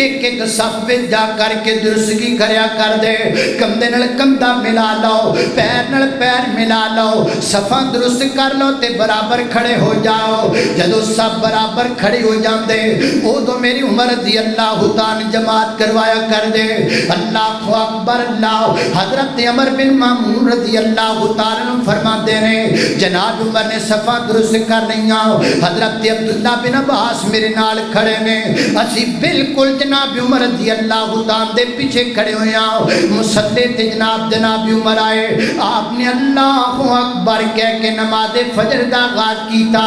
ایک ایک صفے جا کر کے درستگی کریا کر دے کمدے نل کمدہ ملا لو پیر نل پیر ملا لو صفاں درست کر لو تے برابر کھڑے ہو جاؤ جدو سب برابر کھڑے ہو جان دے او تو میری عمر رضی اللہ تعالی جماعت کروایا کر دے اللہ اکبر اللہ حضرت عمر بن مامون رضی اللہ تعالی فرما دے نے جناب عمر نے صفاں درست کر رہی ہوں حضرت عبداللہ بن عباس میرے نال کھڑے نے اسی بالکل جناب عمر رضی اللہ تعالی دے پیچھے کھڑے ہوئے ہیں مصلی تے جناب عمر آئے آپ نے اللہ اکبر کہہ کے نماز فجر دا آغاز کیتا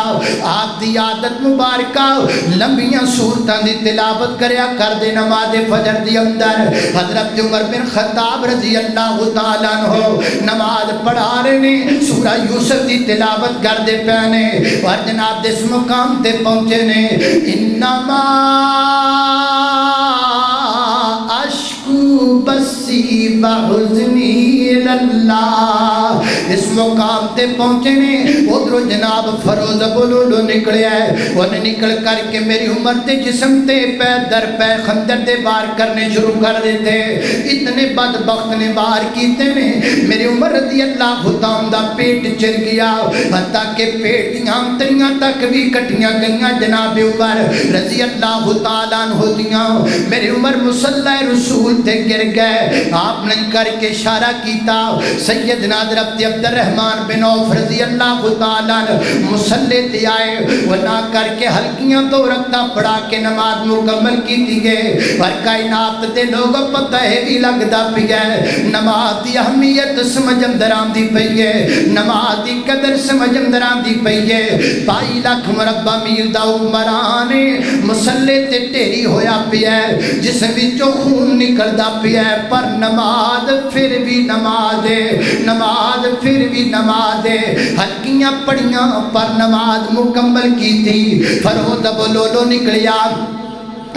آپ دی عادت مبارکہ لمبیاں سورتاں دی تلاوت کریا کر دے نماز فجر دی اندر حضرت عمر بن خطاب رضی اللہ تعالیٰ عنہ نماز پڑھا رہے نے سورہ یوسف دی تلاوت کر دے پہ اور جناب دس مقام تے پہنچے نے انما اشکو بسی بحزنی اللہ اس مقام تے پہنچے نے ادھر جناب فیروز ابو لولو نکلے ہے وہ نے نکل کر کے میری عمر تے جسم تے پہ در پہ خندر دے بار کرنے شروع کر دیتے اتنے بدبخت نے بار کیتے نے میری عمر رضی اللہ تعالیٰ دا پیٹ چل گیا حتیٰ کہ پیٹیاں انتریاں تک بھی کٹیاں گئیاں جناب عمر رضی اللہ تعالیٰ عنہ دیاں میری عمر مصلی رسول تے گر گئے آپ نے کر کے اشارہ کیتا سیدنا حضرت عبد الرحمن بن عوف رضی اللہ تعالیٰ مصلی تے آئے وہ نہ کر کے ہلکیاں تو رکھتا پڑھا کے نماز مکمل کی دیئے اور کائنات تے لوگ پتہ ہے بھی لگتا پیا نماز دی اہمیت سمجھ اندر آندی پئی ہے نماز دی قدر سمجھ اندر آندی پئی ہے 22 لاکھ مربع میل دا عمران مصلی تے ٹیری ہویا پیا ہے جس وچوں خون نکلدا پیا ہے پر نماز پھر بھی نماز ہے نماز پھر بھی نماز ہے ہلکیاں پڑیاں پر نماز مکمل کی تھی فیروز ابو لولو نکلیا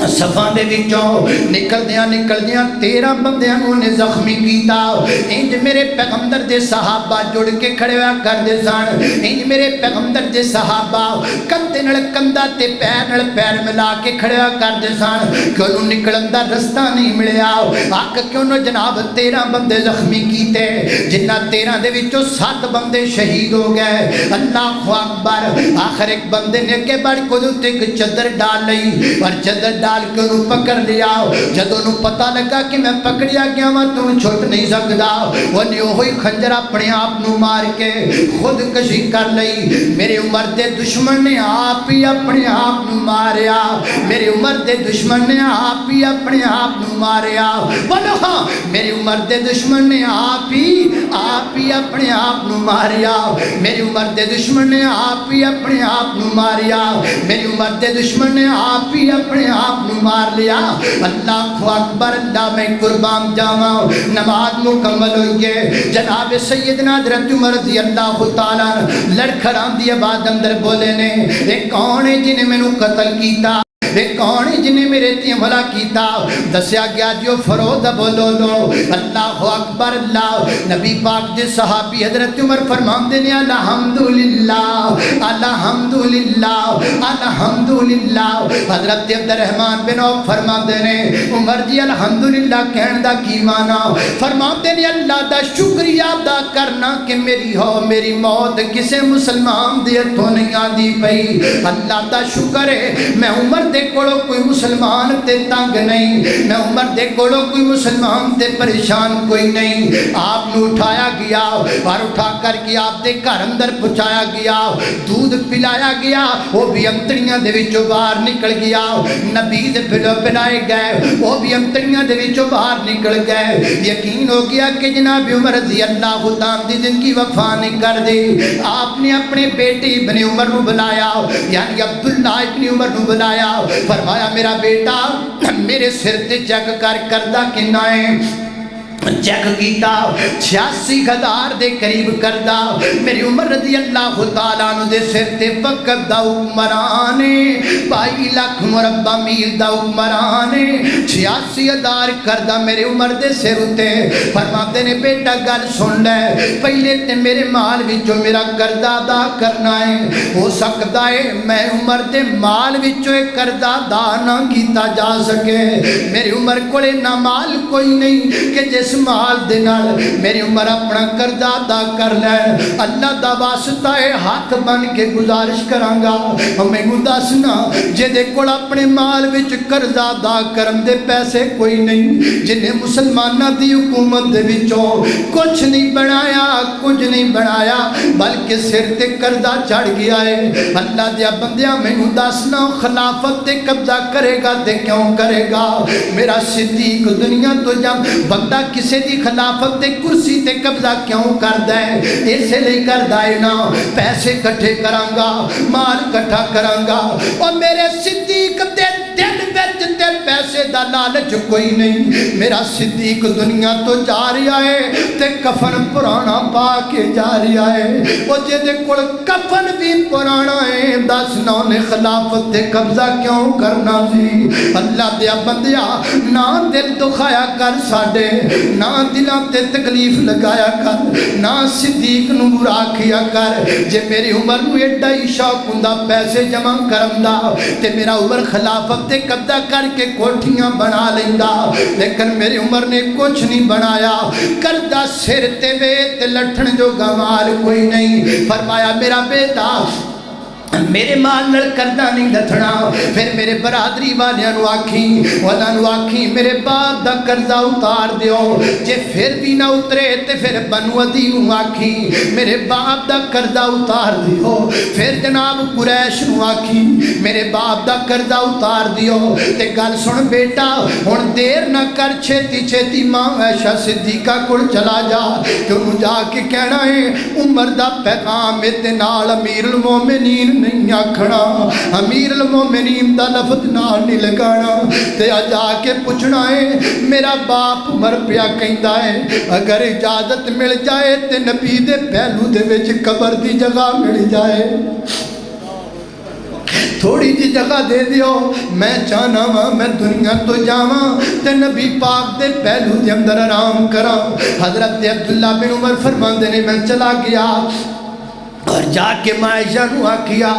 صفان دے وچوں نکل دیاں 13 بندیاں نے زخمی کیتا انج میرے پیغمبر دے صحابہ جڑ کے کھڑے ہوا کر دے سن انج میرے پیغمبر دے صحابہ کندے نال کندا تے پیر نال پیر ملا کے کھڑے ہوا کر دے سن کہ انہوں نکلن دا رستہ نہیں ملیا آکھ کیوں نو جناب 13 بندے زخمی کیتے جنہ 13 دے وچوں 7 بندے شہید ہو گئے اللہ اکبر آخر ایک بندے نے کے بڑھ کو تے ایک چادر ڈال لئی اور چادر ڈال کے انہوں پکڑ لیا جب انہوں پتہ لگا کہ میں پکڑیا گیا میں تم چھوٹ نہیں سکتا وہ نے ہوئی خنجر اپنے آپ نو مار کے خود کشی کر لئی میرے عمر دے دشمن نے آپ ہی اپنے آپ نو ماریا میرے عمر دے دشمن نے آپ ہی اپنے آپ نو ماریا بولو ہاں میرے عمر دے دشمن نے آپ ہی اپنے آپ نو ماریا میری عمر دے دشمن نے آپ ہی اپنے آپ نو ماریا میری عمر دے دشمن نے آپ ہی اپنے آپ نو مار لیا اللہ اکبر اللہ میں قربان جاواں نماز مکمل ہوئی ہے جناب سیدنا حضرت عمر رضی اللہ تعالیٰ لڑکھڑاں دی آواز اندر بولے نے اے کون ہے جنہیں میں نو قتل کیتا کون ہے جنہیں میرے تے حملہ کیتا؟ دسیا گیا جو فرود بولو لو اللہ اکبر اللہ۔ نبی پاک دے صحابی حضرت عمر فرماندے نے الحمدللہ الحمدللہ الحمدللہ۔ حضرت عبد الرحمن بن عوف فرماندے نے عمر جی الحمدللہ کہن دا کی معنی؟ فرماندے نے اللہ دا شکریہ ادا کرنا کہ میری موت کسے مسلمان دے تو نہیں آندی پئی۔ اللہ دا شکر ہے میں عمر دے کولو کوئی مسلمان تے تنگ نہیں، میں عمر دے کولو کوئی مسلمان تے پریشان کوئی نہیں۔ آپ نے اٹھایا گیا اور اٹھا کر کے آپ دے گھر اندر پہنچایا گیا، دودھ پلایا گیا، وہ بھی انتڑیاں دے وچوں باہر نکل گیا۔ نبی دے پھلو پلائے گئے، وہ بھی انتڑیاں دے وچوں باہر نکل گئے۔ یقین ہو گیا کہ جناب عمر رضی اللہ تعالیٰ دی زندگی وفا نہیں کر دی۔ آپ نے اپنے بیٹے ابن عمر نو بلایا، یعنی عبداللہ ابن عمر نو بلایا، فرمایا میرا بیٹا میرے سر تے چیک کر کردہ کنا ہے؟ چیک کیتا 86,000 دے قریب کردہ۔ میری عمر رضی اللہ تعالیٰ عنہ دے سر تے وقت دا حکمرانے 22 لاکھ مربع میل دا حکمرانے 86,000 کردہ میرے عمر دے سر ہوتے۔ فرماتے نے بیٹا گل سن لے، پہلے تے میرے مال وچوں میرا کردہ ادا کرنا ہے۔ ہو سکتا ہے میں عمر دے مال وچوں ایک کردہ ادا نہ کیتا جا سکے، میری عمر کولے نہ مال کوئی نہیں کہ جس مال دے نال میری عمر اپنا قرضہ ادا کر لے۔ اللہ دا واسطہ ہے ہاتھ بن کے گزارش کرانگا ہمیں دسنا جے دے کول اپنے مال وچ قرضہ ادا کرن دے پیسے کوئی نہیں، جنہیں مسلمانہ دی حکومت دے وچوں کچھ نہیں بنایا، کچھ نہیں بنایا بلکہ سر تے قرضہ چڑھ گیا ہے۔ اللہ دیا بندیاں میں دسنا خلافت تے قبضہ کرے گا تے کیوں کرے گا؟ میرا صدیق دنیا تو جب بندہ کسے دی خلافت تے کرسی تے قبضہ کیوں کر دے؟ اسے لئے کر دائے نا پیسے کٹھے کرانگا، مال کٹھا کرانگا، اور میرے صدیق دے دل وچ تے پیسے دا لالچ کوئی نہیں۔ میرا صدیق دنیا تو جا رہا ہے تے کفن پرانا پا کے جا رہا ہے، وہ جے دے کول کفن بھی پرانا ہے دسنا انہیں خلافت تے قبضہ کیوں کرنا سی؟ اللہ دیا بندیا نہ دل دکھایا کر ساڑے، نہ دلان تے تکلیف لگایا کر، نہ صدیق نو برا کیا کر۔ جے میری عمر نو ایڈا ہی شوق ہوندا پیسے جمع کرمدا تے میرا عمر خلافت تے قبضہ کر کے کوٹھیاں بنا لیندا، لیکن میری عمر نے کچھ نہیں بنایا۔ کردہ سر تے وے تے لٹھن جو گمال کوئی نہیں۔ فرمایا میرا بیٹا میرے مال نل کردہ نہیں لتھنا، پھر میرے برادری والیاں نو آکھی میرے باپ دا کردہ اتار دیو، جے پھر بھی نہ اترے تے پھر بنو عدی نو آکھی میرے باپ دا کردہ اتار دیو، پھر جناب قریش نو آکھی میرے باپ دا کردہ اتار دیو۔ تے گل سن بیٹا ہن دیر نہ کر، چھتی چھتی ماں عائشہ صدیقہ کل چلا جا، کہ انہوں جا کے کہنا ہے عمر دا پیغام تے نال امیر المومنین نہیں آکھنا، امیر المومنین دا لفظ نال نہیں لگانا، تے آجا کے پوچھنا ہے میرا باپ عمر پیا کہندا ہے اگر اجازت مل جائے تے نبی دے پہلو دے وچ قبر دی جگہ مل جائے، تھوڑی جی جگہ دے دیو، میں چاہنا ہاں میں دنیا تو جاواں تے نبی پاک دے پہلو دے اندر آرام کراں۔ حضرت عبداللہ بن عمر فرماندے نے میں چلا گیا اور جا کے عائشہ نو آکھیا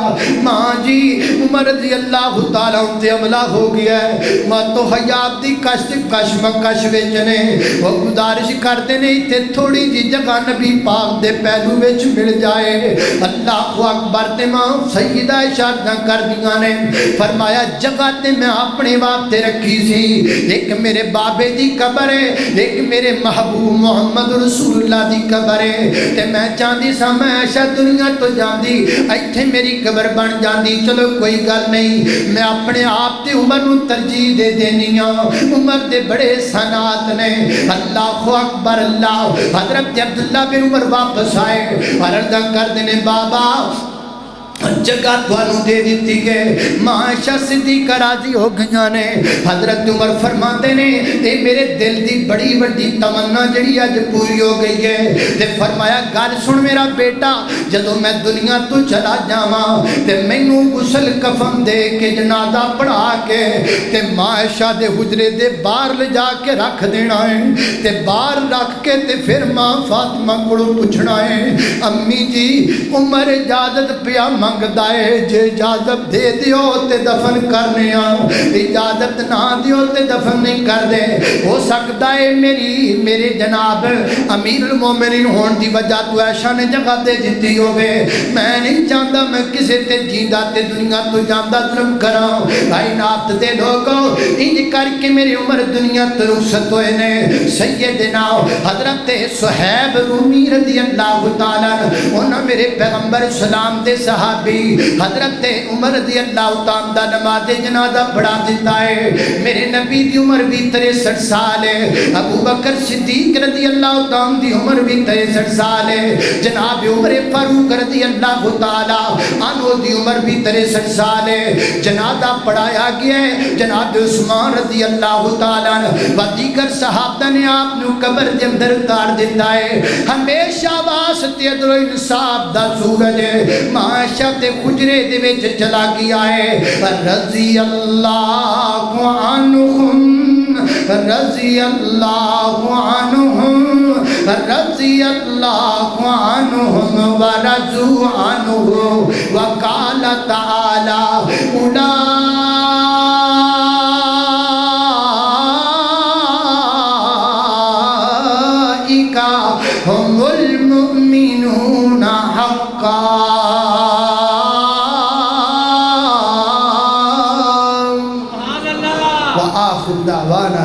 ماں جی عمر رضی اللہ تعالیٰ انتے عملہ ہو گیا ہے، ماں تو حیات دی کشمکش وچنے وہ گزارش کرتے نہیں تے تھوڑی جی جگہ نبی پاک دے پہلو وچ مل جائے۔ اللہ اکبر تے ماں سیدہ اشارتاں کر دیاں نے، فرمایا جگہ تے میں اپنے واسطے رکھی سی، ایک میرے بابے دی قبر ہے، ایک میرے محبوب محمد رسول اللہ دی قبر ہے، تے میں چاندی سا میں عائشہ دنیا تو جاندی ایتھے میری قبر بن جاندی، چلو کوئی گل نہیں، میں اپنے آپ تے عمر نو ترجیح دے دینیاں، عمر دے بڑے سنات نے۔ اللہ اکبر اللہ۔ حضرت عبداللہ بن عمر واپس آئے اور عرض کر دینے بابا جگہ توانو دے دیتی گئے. معاشہ صدیقہ راضی ہو گئیاں نے. حضرت عمر فرماتے نے اے میرے دل دی بڑی بڑی تمنا جڑی اج پوری ہو گئی ہے. تے فرمایا گل سن میرا بیٹا, جدوں میں دنیا تو چلا جاواں تے مینوں غسل کفن دے کے جنازہ پڑھا کے تے معاشہ دے حجرے دے باہر لے جا کے رکھ دینا ہے. تے باہر رکھ کے تے پھر ماں فاطمہ کو پوچھنا ہے امی جی عمر اجازت پیا منگدا ہے, جے اجازت دے دیو تے دفن کرنے آ, اجازت نہ دیو تے دفن نہیں کر دے. ہو سکتا ہے میرے جناب امیر المومنین ہون دی وجہ تو ایشا نے جگہ دے دیتی ہوئے. میں نہیں چاہتا میں کسے تے جیندہ تے دنیا تو جاندہ ظلم کراؤں. کائنات دے لوگوں انج کر کے میری عمر دنیا تو رخصت ہوئے نے. سیدنا حضرت صہیب رومی رضی اللہ تعالیٰ انہوں میرے پیغمبر اسلام دے صحابی حضرت عمر رضی اللہ تعالیٰ نماز جنازہ پڑھا دیتا ہے. میرے نبی دی عمر بھی 63 سال ہے. ابو بکر صدیق رضی اللہ تعالیٰ دی عمر بھی 63 سال ہے. جناب عمر فاروق رضی اللہ تعالیٰ عنہ دی عمر بھی 63 سال ہے. جنازہ پڑھایا گیا ہے. جناب عثمان رضی اللہ تعالیٰ و دیگر صحابہ نے آپ نو قبر دے اندر اتار دیتا ہے. ہمیشہ واسطے عدل و انصاف دا سورج معاشہ تے حجرے دے وچ چلا گیا ہے. رضی اللہ عنہم رضی اللہ عنہم رضی اللہ عنہم ورضوا عنہ وقال تعالی اولئک هم المؤمنون حقا. وآخر دعوانا